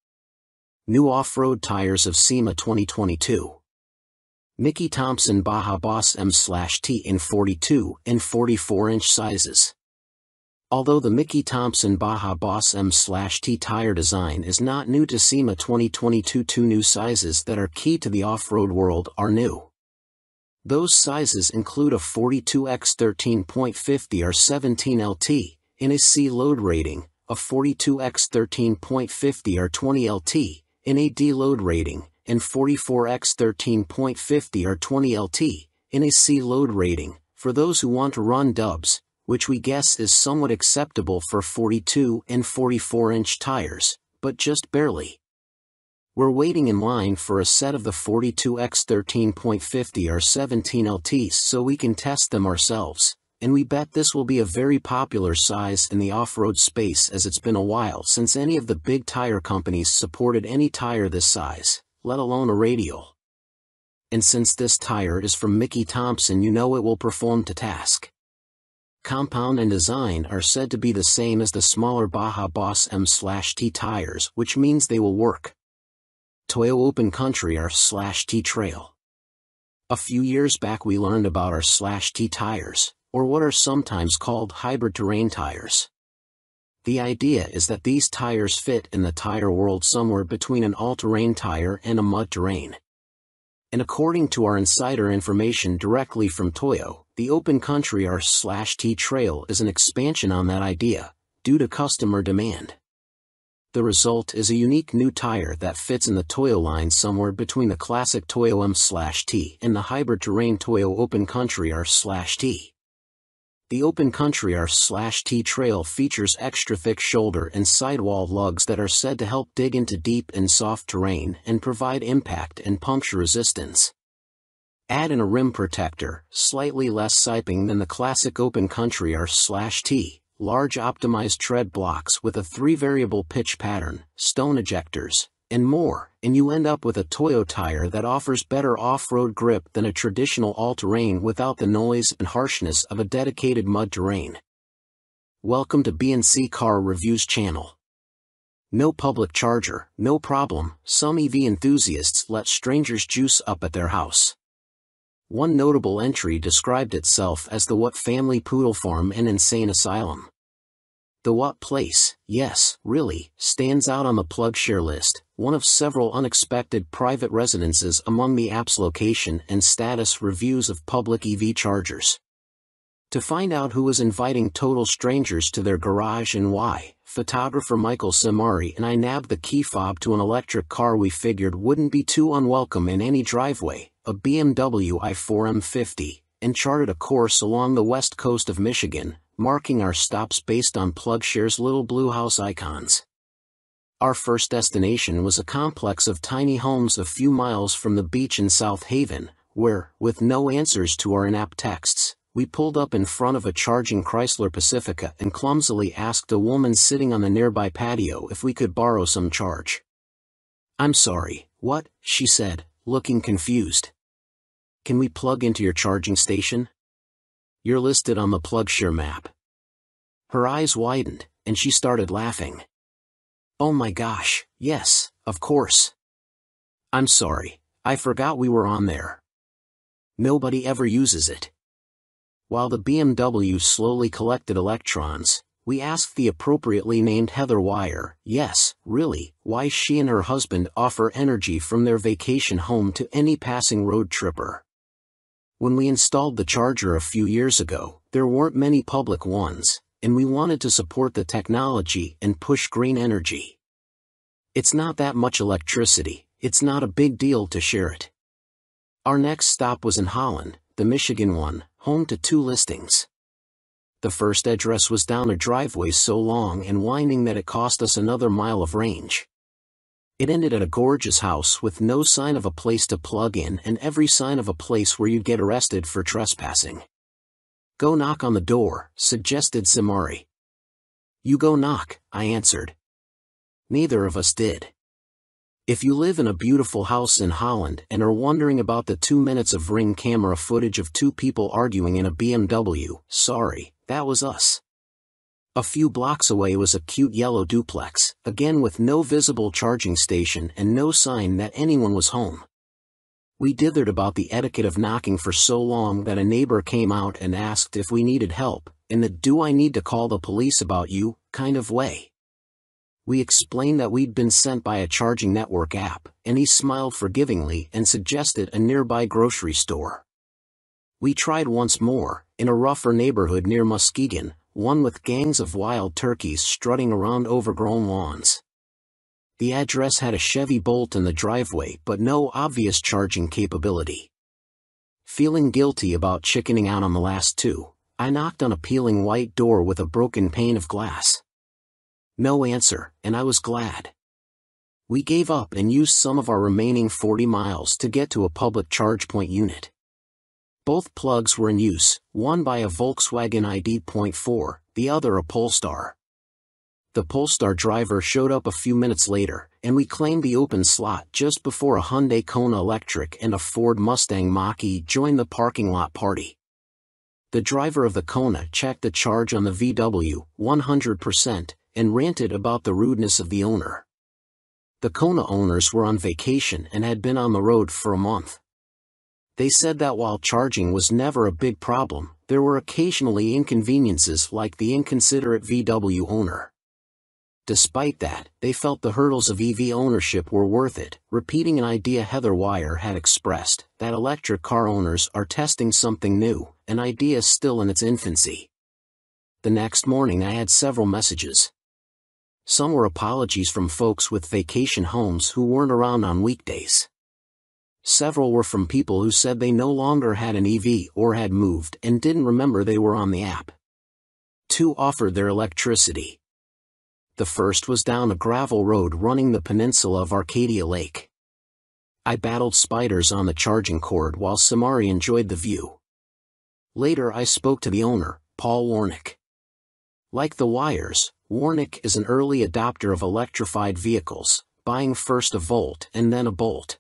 New off-road tires of SEMA 2022. Mickey Thompson Baja Boss M/T in 42 and 44-inch sizes. Although the Mickey Thompson Baja Boss M/T tire design is not new to SEMA 2022, two new sizes that are key to the off-road world are new. Those sizes include a 42x13.50 R17LT in a C load rating, a 42x13.50 R20LT in a D load rating, and 44x13.50 R20LT in a C load rating, for those who want to run dubs, which we guess is somewhat acceptable for 42 and 44-inch tires, but just barely. We're waiting in line for a set of the 42x13.50 R17LTs so we can test them ourselves, and we bet this will be a very popular size in the off-road space as it's been a while since any of the big tire companies supported any tire this size, let alone a radial. And since this tire is from Mickey Thompson, you know it will perform to task. Compound and design are said to be the same as the smaller Baja Boss M/T tires, which means they will work. Toyo Open Country R/T Trail. A few years back we learned about R/T tires, or what are sometimes called hybrid terrain tires. The idea is that these tires fit in the tire world somewhere between an all-terrain tire and a mud terrain. And according to our insider information directly from Toyo, the Open Country R/T Trail is an expansion on that idea, due to customer demand. The result is a unique new tire that fits in the Toyo line somewhere between the classic Toyo M/T and the hybrid terrain Toyo Open Country R/T. The Open Country R/T Trail features extra thick shoulder and sidewall lugs that are said to help dig into deep and soft terrain and provide impact and puncture resistance. Add in a rim protector, slightly less siping than the classic Open Country R/T, large optimized tread blocks with a 3-variable pitch pattern, stone ejectors, and more, and you end up with a Toyo tire that offers better off-road grip than a traditional all-terrain without the noise and harshness of a dedicated mud terrain. Welcome to B&C Car Reviews channel. No public charger, no problem, some EV enthusiasts let strangers juice up at their house. One notable entry described itself as the What Family Poodle Farm and Insane Asylum. The What place, yes, really, stands out on the PlugShare list, one of several unexpected private residences among the app's location and status reviews of public EV chargers. To find out who was inviting total strangers to their garage and why, photographer Michael Samari and I nabbed the key fob to an electric car we figured wouldn't be too unwelcome in any driveway, a BMW i4 M50, and charted a course along the west coast of Michigan, marking our stops based on PlugShare's little blue house icons. Our first destination was a complex of tiny homes a few miles from the beach in South Haven, where, with no answers to our in-app texts, we pulled up in front of a charging Chrysler Pacifica and clumsily asked a woman sitting on the nearby patio if we could borrow some charge. "I'm sorry, what?" she said, looking confused. "Can we plug into your charging station? You're listed on the PlugShare map." Her eyes widened, and she started laughing. "Oh my gosh, yes, of course. I'm sorry, I forgot we were on there. Nobody ever uses it." While the BMW slowly collected electrons, We asked the appropriately named Heather Wire, yes, really, why she and her husband offer energy from their vacation home to any passing road tripper. When we installed the charger a few years ago, there weren't many public ones, and we wanted to support the technology and push green energy. It's not that much electricity, it's not a big deal to share it. Our next stop was in Holland, the Michigan one, home to 2 listings. The first address was down a driveway so long and winding that it cost us another mile of range. It ended at a gorgeous house with no sign of a place to plug in and every sign of a place where you'd get arrested for trespassing. Go knock on the door, suggested Simari. You go knock, I answered. Neither of us did. If you live in a beautiful house in Holland and are wondering about the 2 minutes of Ring camera footage of 2 people arguing in a BMW, sorry, that was us. A few blocks away was a cute yellow duplex, again with no visible charging station and no sign that anyone was home. We dithered about the etiquette of knocking for so long that a neighbor came out and asked if we needed help, in the "do I need to call the police about you" kind of way. We explained that we'd been sent by a charging network app, and he smiled forgivingly and suggested a nearby grocery store. We tried once more, in a rougher neighborhood near Muskegon, one with gangs of wild turkeys strutting around overgrown lawns. The address had a Chevy Bolt in the driveway but no obvious charging capability. Feeling guilty about chickening out on the last 2, I knocked on a peeling white door with a broken pane of glass. No answer, and I was glad. We gave up and used some of our remaining 40 miles to get to a public charge point unit. Both plugs were in use, one by a Volkswagen ID.4, the other a Polestar. The Polestar driver showed up a few minutes later, and we claimed the open slot just before a Hyundai Kona Electric and a Ford Mustang Mach-E joined the parking lot party. The driver of the Kona checked the charge on the VW, 100%, and ranted about the rudeness of the owner. The Kona owners were on vacation and had been on the road for a month. They said that while charging was never a big problem, there were occasionally inconveniences like the inconsiderate VW owner. Despite that, they felt the hurdles of EV ownership were worth it, repeating an idea Heather Wire had expressed, that electric car owners are testing something new, an idea still in its infancy. The next morning I had several messages. Some were apologies from folks with vacation homes who weren't around on weekdays. Several were from people who said they no longer had an EV or had moved and didn't remember they were on the app. 2 offered their electricity. The first was down a gravel road running the peninsula of Arcadia Lake. I battled spiders on the charging cord while Simari enjoyed the view. Later I spoke to the owner, Paul Warnick. Like the Wires, Warnick is an early adopter of electrified vehicles, buying first a Volt and then a Bolt.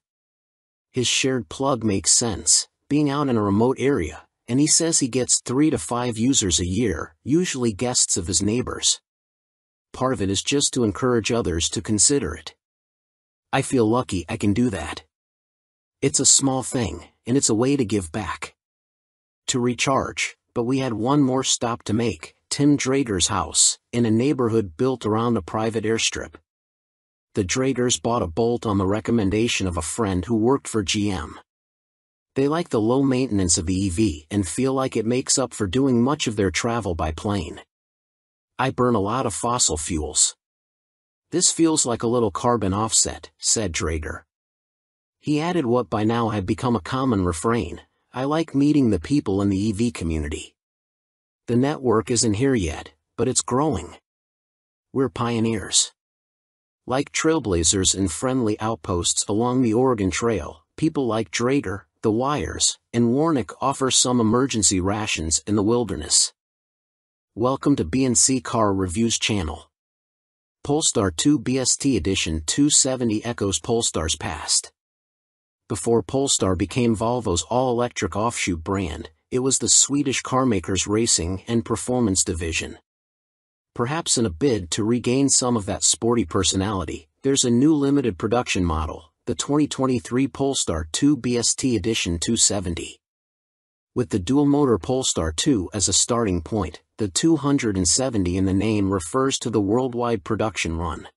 His shared plug makes sense, being out in a remote area, and he says he gets 3 to 5 users a year, usually guests of his neighbors. Part of it is just to encourage others to consider it. I feel lucky I can do that. It's a small thing, and it's a way to give back. To recharge, but we had one more stop to make, Tim Drager's house, in a neighborhood built around a private airstrip. The Dragers bought a Bolt on the recommendation of a friend who worked for GM. They like the low maintenance of the EV and feel like it makes up for doing much of their travel by plane. I burn a lot of fossil fuels. This feels like a little carbon offset, said Drager. He added what by now had become a common refrain, I like meeting the people in the EV community. The network isn't here yet, but it's growing. We're pioneers. Like trailblazers in friendly outposts along the Oregon Trail, people like Drager, the Wires, and Warnick offer some emergency rations in the wilderness. Welcome to BNC Car Reviews channel. Polestar 2 BST Edition 270 echoes Polestar's past. Before Polestar became Volvo's all-electric offshoot brand, it was the Swedish carmaker's racing and performance division. Perhaps in a bid to regain some of that sporty personality, there's a new limited production model, the 2023 Polestar 2 BST Edition 270. With the dual-motor Polestar 2 as a starting point, the 270 in the name refers to the worldwide production run.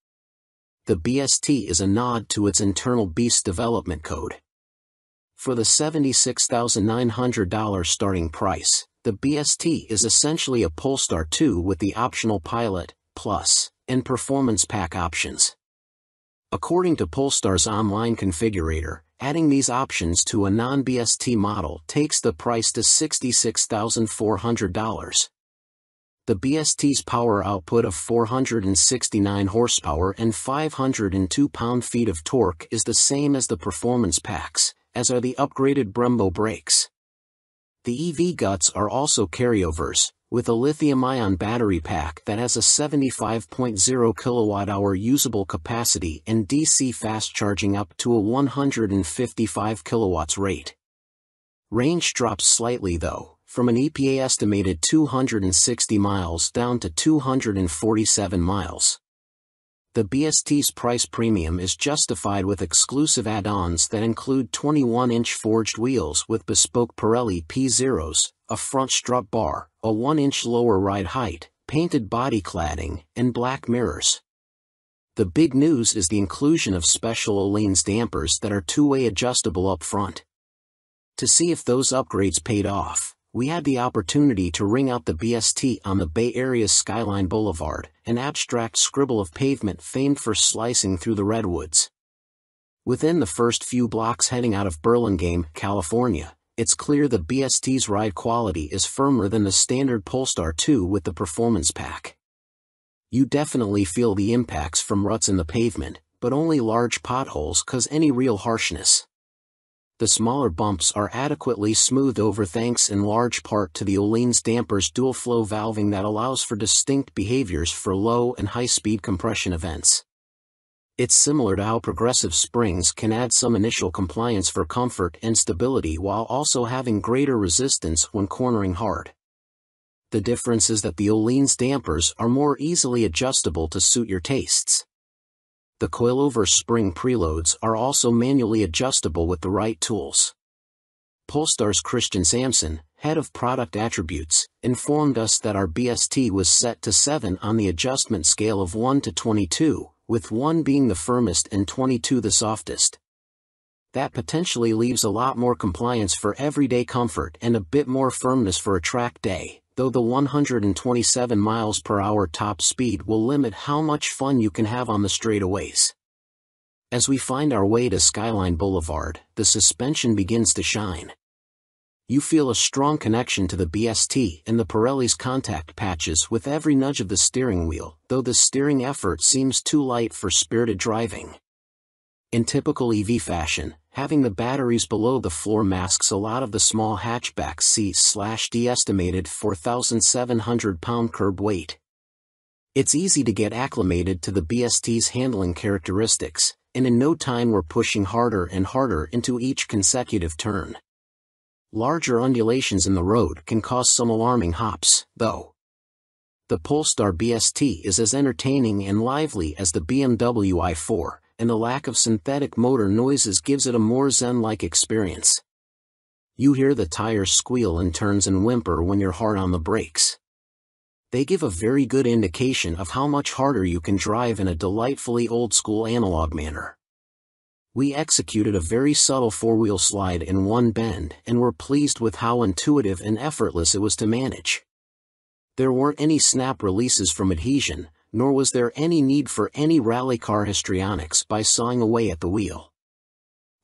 The BST is a nod to its internal BEAST development code. For the $76,900 starting price, the BST is essentially a Polestar 2 with the optional Pilot, Plus, and Performance Pack options. According to Polestar's online configurator, adding these options to a non-BST model takes the price to $66,400. The BST's power output of 469 horsepower and 502 pound-feet of torque is the same as the performance packs, as are the upgraded Brembo brakes. The EV guts are also carryovers, with a lithium-ion battery pack that has a 75.0 kWh usable capacity and DC fast charging up to a 155 kW rate. Range drops slightly though, from an EPA estimated 260 miles down to 247 miles. The BST's price premium is justified with exclusive add-ons that include 21-inch forged wheels with bespoke Pirelli P0s, a front strut bar, a 1-inch lower ride height, painted body cladding, and black mirrors. The big news is the inclusion of special Öhlins dampers that are two-way adjustable up front. To see if those upgrades paid off, we had the opportunity to ring out the BST on the Bay Area's Skyline Boulevard, an abstract scribble of pavement famed for slicing through the redwoods. Within the first few blocks heading out of Burlingame, California, it's clear the BST's ride quality is firmer than the standard Polestar 2 with the performance pack. You definitely feel the impacts from ruts in the pavement, but only large potholes cause any real harshness. The smaller bumps are adequately smoothed over thanks in large part to the Öhlins dampers dual flow valving that allows for distinct behaviors for low and high-speed compression events. It's similar to how progressive springs can add some initial compliance for comfort and stability while also having greater resistance when cornering hard. The difference is that the Öhlins dampers are more easily adjustable to suit your tastes. The coilover spring preloads are also manually adjustable with the right tools. Polestar's Christian Sampson, head of product attributes, informed us that our BST was set to 7 on the adjustment scale of 1 to 22, with 1 being the firmest and 22 the softest. That potentially leaves a lot more compliance for everyday comfort and a bit more firmness for a track day, though the 127 miles per hour top speed will limit how much fun you can have on the straightaways. As we find our way to Skyline Boulevard, the suspension begins to shine. You feel a strong connection to the BST and the Pirelli's contact patches with every nudge of the steering wheel, though the steering effort seems too light for spirited driving. In typical EV fashion, having the batteries below the floor masks a lot of the small hatchback C/D estimated 4,700 pound curb weight. It's easy to get acclimated to the BST's handling characteristics, and in no time we're pushing harder and harder into each consecutive turn. Larger undulations in the road can cause some alarming hops, though. The Polestar BST is as entertaining and lively as the BMW i4, and the lack of synthetic motor noises gives it a more zen-like experience. You hear the tires squeal in turns and whimper when you're hard on the brakes. They give a very good indication of how much harder you can drive in a delightfully old-school analog manner. We executed a very subtle four-wheel slide in one bend and were pleased with how intuitive and effortless it was to manage. There weren't any snap releases from adhesion, nor was there any need for any rally car histrionics by sawing away at the wheel.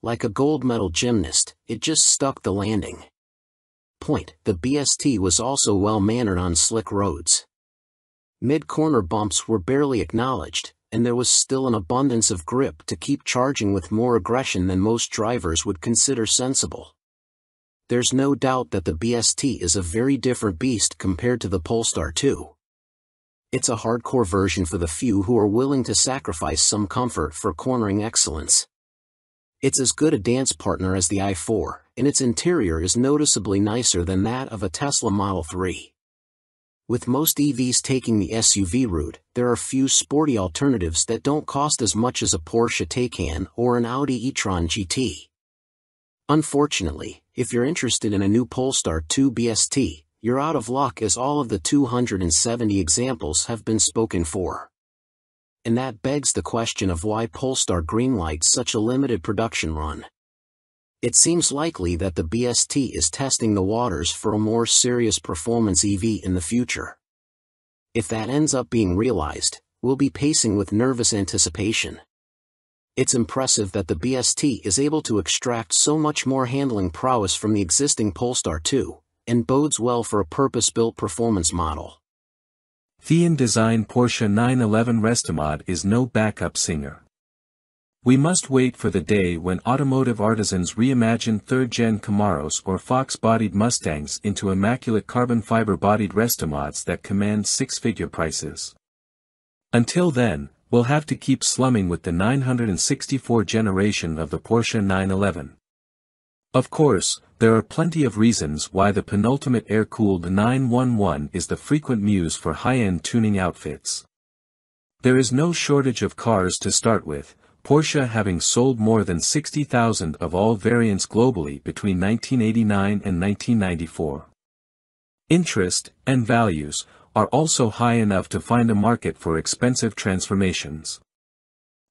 Like a gold medal gymnast, it just stuck the landing. The BST was also well-mannered on slick roads. Mid-corner bumps were barely acknowledged, and there was still an abundance of grip to keep charging with more aggression than most drivers would consider sensible. There's no doubt that the BST is a very different beast compared to the Polestar 2. It's a hardcore version for the few who are willing to sacrifice some comfort for cornering excellence. It's as good a dance partner as the i4, and its interior is noticeably nicer than that of a Tesla Model 3. With most EVs taking the SUV route, there are few sporty alternatives that don't cost as much as a Porsche Taycan or an Audi e-tron GT. Unfortunately, If you're interested in a new Polestar 2 BST, you're out of luck as all of the 270 examples have been spoken for. And that begs the question of why Polestar greenlights such a limited production run. It seems likely that the BST is testing the waters for a more serious performance EV in the future. If that ends up being realized, we'll be pacing with nervous anticipation. It's impressive that the BST is able to extract so much more handling prowess from the existing Polestar 2, and bodes well for a purpose-built performance model. Thean Design Porsche 911 Restomod is no backup singer. We must wait for the day when automotive artisans reimagine third-gen Camaros or Fox-bodied Mustangs into immaculate carbon fiber-bodied Restomods that command six-figure prices. Until then, we'll have to keep slumming with the 964 generation of the Porsche 911. Of course, there are plenty of reasons why the penultimate air-cooled 911 is the frequent muse for high-end tuning outfits. There is no shortage of cars to start with, Porsche having sold more than 60,000 of all variants globally between 1989 and 1994. Interest, and values, are also high enough to find a market for expensive transformations.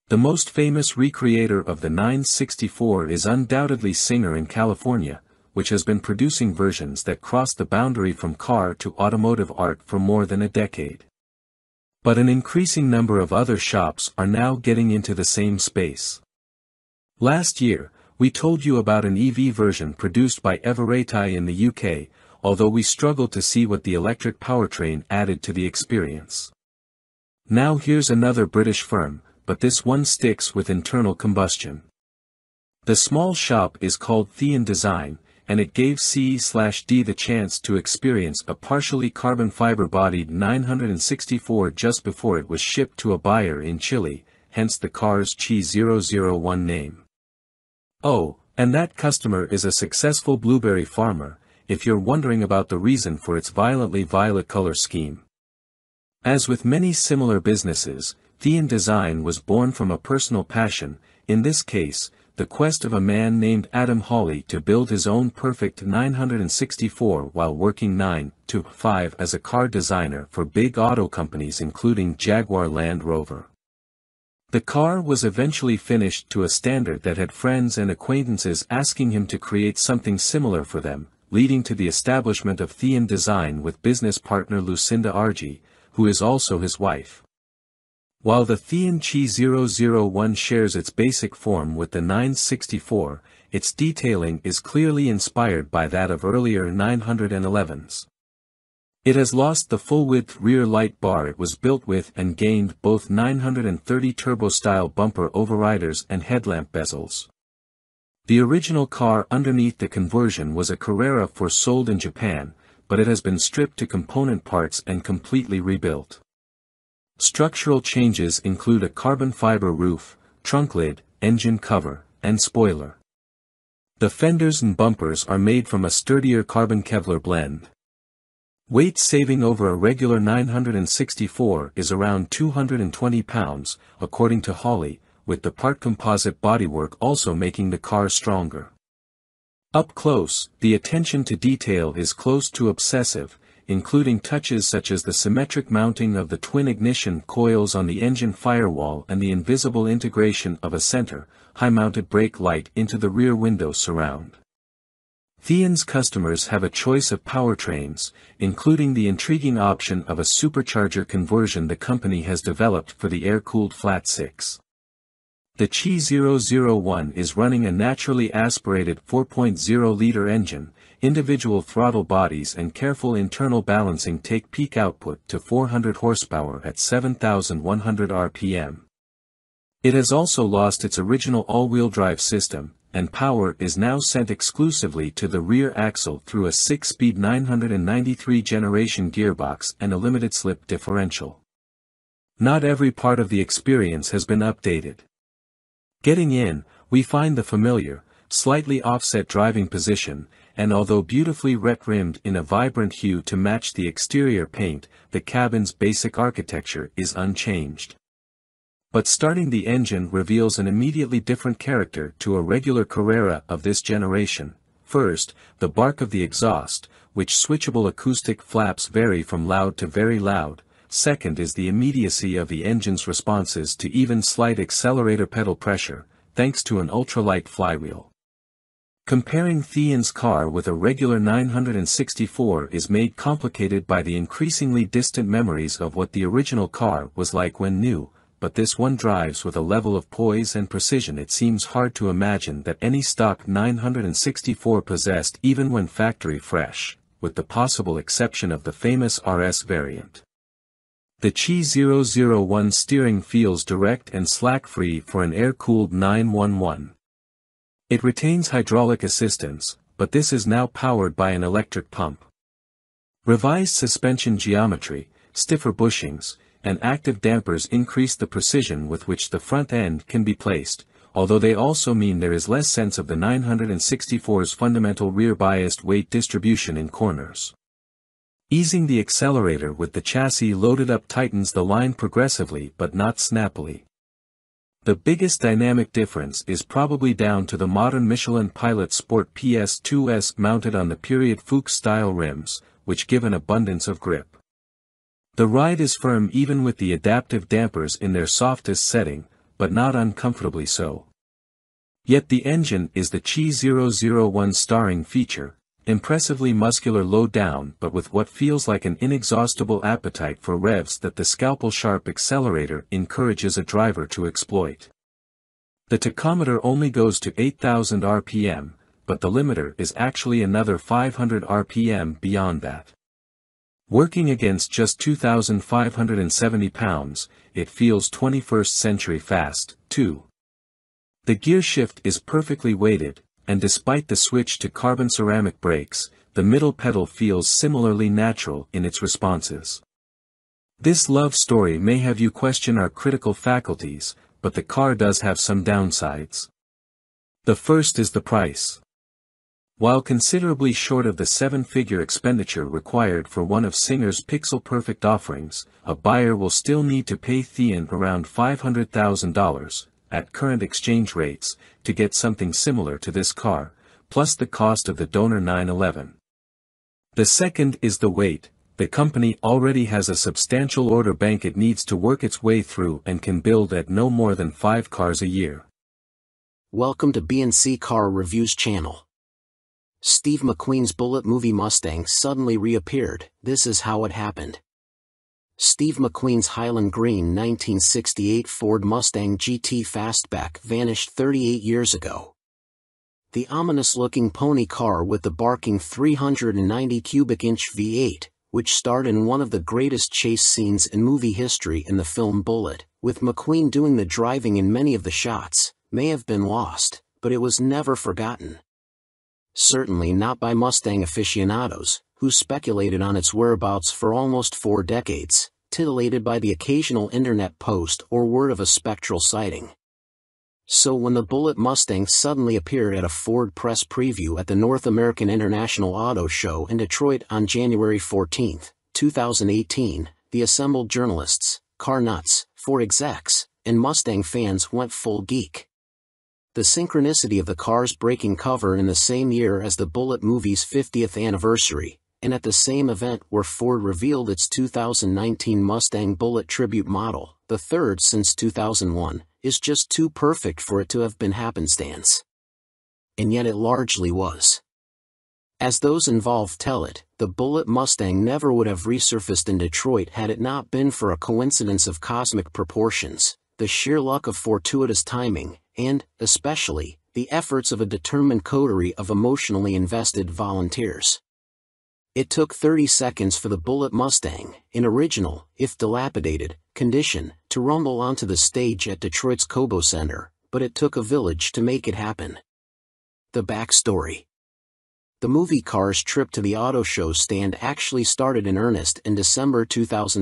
The most famous recreator of the 964 is undoubtedly Singer in California, which has been producing versions that cross the boundary from car to automotive art for more than a decade. But an increasing number of other shops are now getting into the same space. Last year, we told you about an EV version produced by Everetai in the UK, although we struggled to see what the electric powertrain added to the experience. Now here's another British firm, but this one sticks with internal combustion. The small shop is called Thean Design, and it gave C/D the chance to experience a partially carbon fiber-bodied 964 just before it was shipped to a buyer in Chile, hence the car's Chi001 name. Oh, and that customer is a successful blueberry farmer, if you're wondering about the reason for its violently violet color scheme. As with many similar businesses, Thean Design was born from a personal passion, in this case, the quest of a man named Adam Hawley to build his own perfect 964 while working 9 to 5 as a car designer for big auto companies including Jaguar Land Rover. The car was eventually finished to a standard that had friends and acquaintances asking him to create something similar for them, leading to the establishment of Thean Design with business partner Lucinda Argy, who is also his wife. While the Thean Chi001 shares its basic form with the 964, its detailing is clearly inspired by that of earlier 911s. It has lost the full-width rear light bar it was built with and gained both 930 turbo-style bumper overriders and headlamp bezels. The original car underneath the conversion was a Carrera sold in Japan, but it has been stripped to component parts and completely rebuilt. Structural changes include a carbon fiber roof, trunk lid, engine cover, and spoiler. The fenders and bumpers are made from a sturdier carbon Kevlar blend. Weight saving over a regular 964 is around 220 pounds, according to Hawley, with the part composite bodywork also making the car stronger. Up close, the attention to detail is close to obsessive, including touches such as the symmetric mounting of the twin ignition coils on the engine firewall and the invisible integration of a center, high-mounted brake light into the rear window surround. Thean's customers have a choice of powertrains, including the intriguing option of a supercharger conversion the company has developed for the air-cooled flat six. The Chi001 is running a naturally aspirated 4.0-liter engine. Individual throttle bodies and careful internal balancing take peak output to 400 horsepower at 7,100 rpm. It has also lost its original all-wheel drive system, and power is now sent exclusively to the rear axle through a 6-speed 993 generation gearbox and a limited slip differential. Not every part of the experience has been updated. Getting in, we find the familiar, slightly offset driving position, and although beautifully ret-rimmed in a vibrant hue to match the exterior paint, the cabin's basic architecture is unchanged. But starting the engine reveals an immediately different character to a regular Carrera of this generation, First, the bark of the exhaust, which switchable acoustic flaps vary from loud to very loud. Second is the immediacy of the engine's responses to even slight accelerator pedal pressure, thanks to an ultralight flywheel. Comparing Thean's car with a regular 964 is made complicated by the increasingly distant memories of what the original car was like when new, but this one drives with a level of poise and precision it seems hard to imagine that any stock 964 possessed even when factory fresh, with the possible exception of the famous RS variant. The Qi 001 steering feels direct and slack-free for an air-cooled 911. It retains hydraulic assistance, but this is now powered by an electric pump. Revised suspension geometry, stiffer bushings, and active dampers increase the precision with which the front end can be placed, although they also mean there is less sense of the 964's fundamental rear-biased weight distribution in corners. Easing the accelerator with the chassis loaded up tightens the line progressively but not snappily. The biggest dynamic difference is probably down to the modern Michelin Pilot Sport PS2S mounted on the period Fuchs-style rims, which give an abundance of grip. The ride is firm even with the adaptive dampers in their softest setting, but not uncomfortably so. Yet the engine is the Qi 001 starring feature, impressively muscular low down but with what feels like an inexhaustible appetite for revs that the scalpel-sharp accelerator encourages a driver to exploit. The tachometer only goes to 8,000 RPM, but the limiter is actually another 500 RPM beyond that. Working against just 2,570 pounds, it feels 21st century fast, too. The gear shift is perfectly weighted, and despite the switch to carbon ceramic brakes, the middle pedal feels similarly natural in its responses. This love story may have you question our critical faculties, but the car does have some downsides. The first is the price. While considerably short of the seven-figure expenditure required for one of Singer's pixel-perfect offerings, a buyer will still need to pay Thean around $500,000, at current exchange rates, to get something similar to this car, plus the cost of the donor 911. The second is the weight. The company already has a substantial order bank it needs to work its way through and can build at no more than 5 cars a year. Welcome to B&C Car Reviews channel. Steve McQueen's Bullitt movie Mustang suddenly reappeared. This is how it happened. Steve McQueen's Highland Green 1968 Ford Mustang GT Fastback vanished 38 years ago. The ominous-looking pony car with the barking 390 cubic inch V8, which starred in one of the greatest chase scenes in movie history in the film Bullitt, with McQueen doing the driving in many of the shots, may have been lost, but it was never forgotten. Certainly not by Mustang aficionados, who speculated on its whereabouts for almost 4 decades, titillated by the occasional internet post or word of a spectral sighting. So when the Bullitt Mustang suddenly appeared at a Ford press preview at the North American International Auto Show in Detroit on January 14, 2018, the assembled journalists, car nuts, Ford execs, and Mustang fans went full geek. The synchronicity of the car's breaking cover in the same year as the Bullitt movie's 50th anniversary, and at the same event where Ford revealed its 2019 Mustang Bullitt tribute model, the third since 2001, is just too perfect for it to have been happenstance. And yet it largely was. As those involved tell it, the Bullitt Mustang never would have resurfaced in Detroit had it not been for a coincidence of cosmic proportions, the sheer luck of fortuitous timing, and, especially, the efforts of a determined coterie of emotionally invested volunteers. It took 30 seconds for the Bullitt Mustang, in original, if dilapidated, condition, to rumble onto the stage at Detroit's Cobo Center, but it took a village to make it happen. The backstory. The movie car's trip to the auto show stand actually started in earnest in December 2000.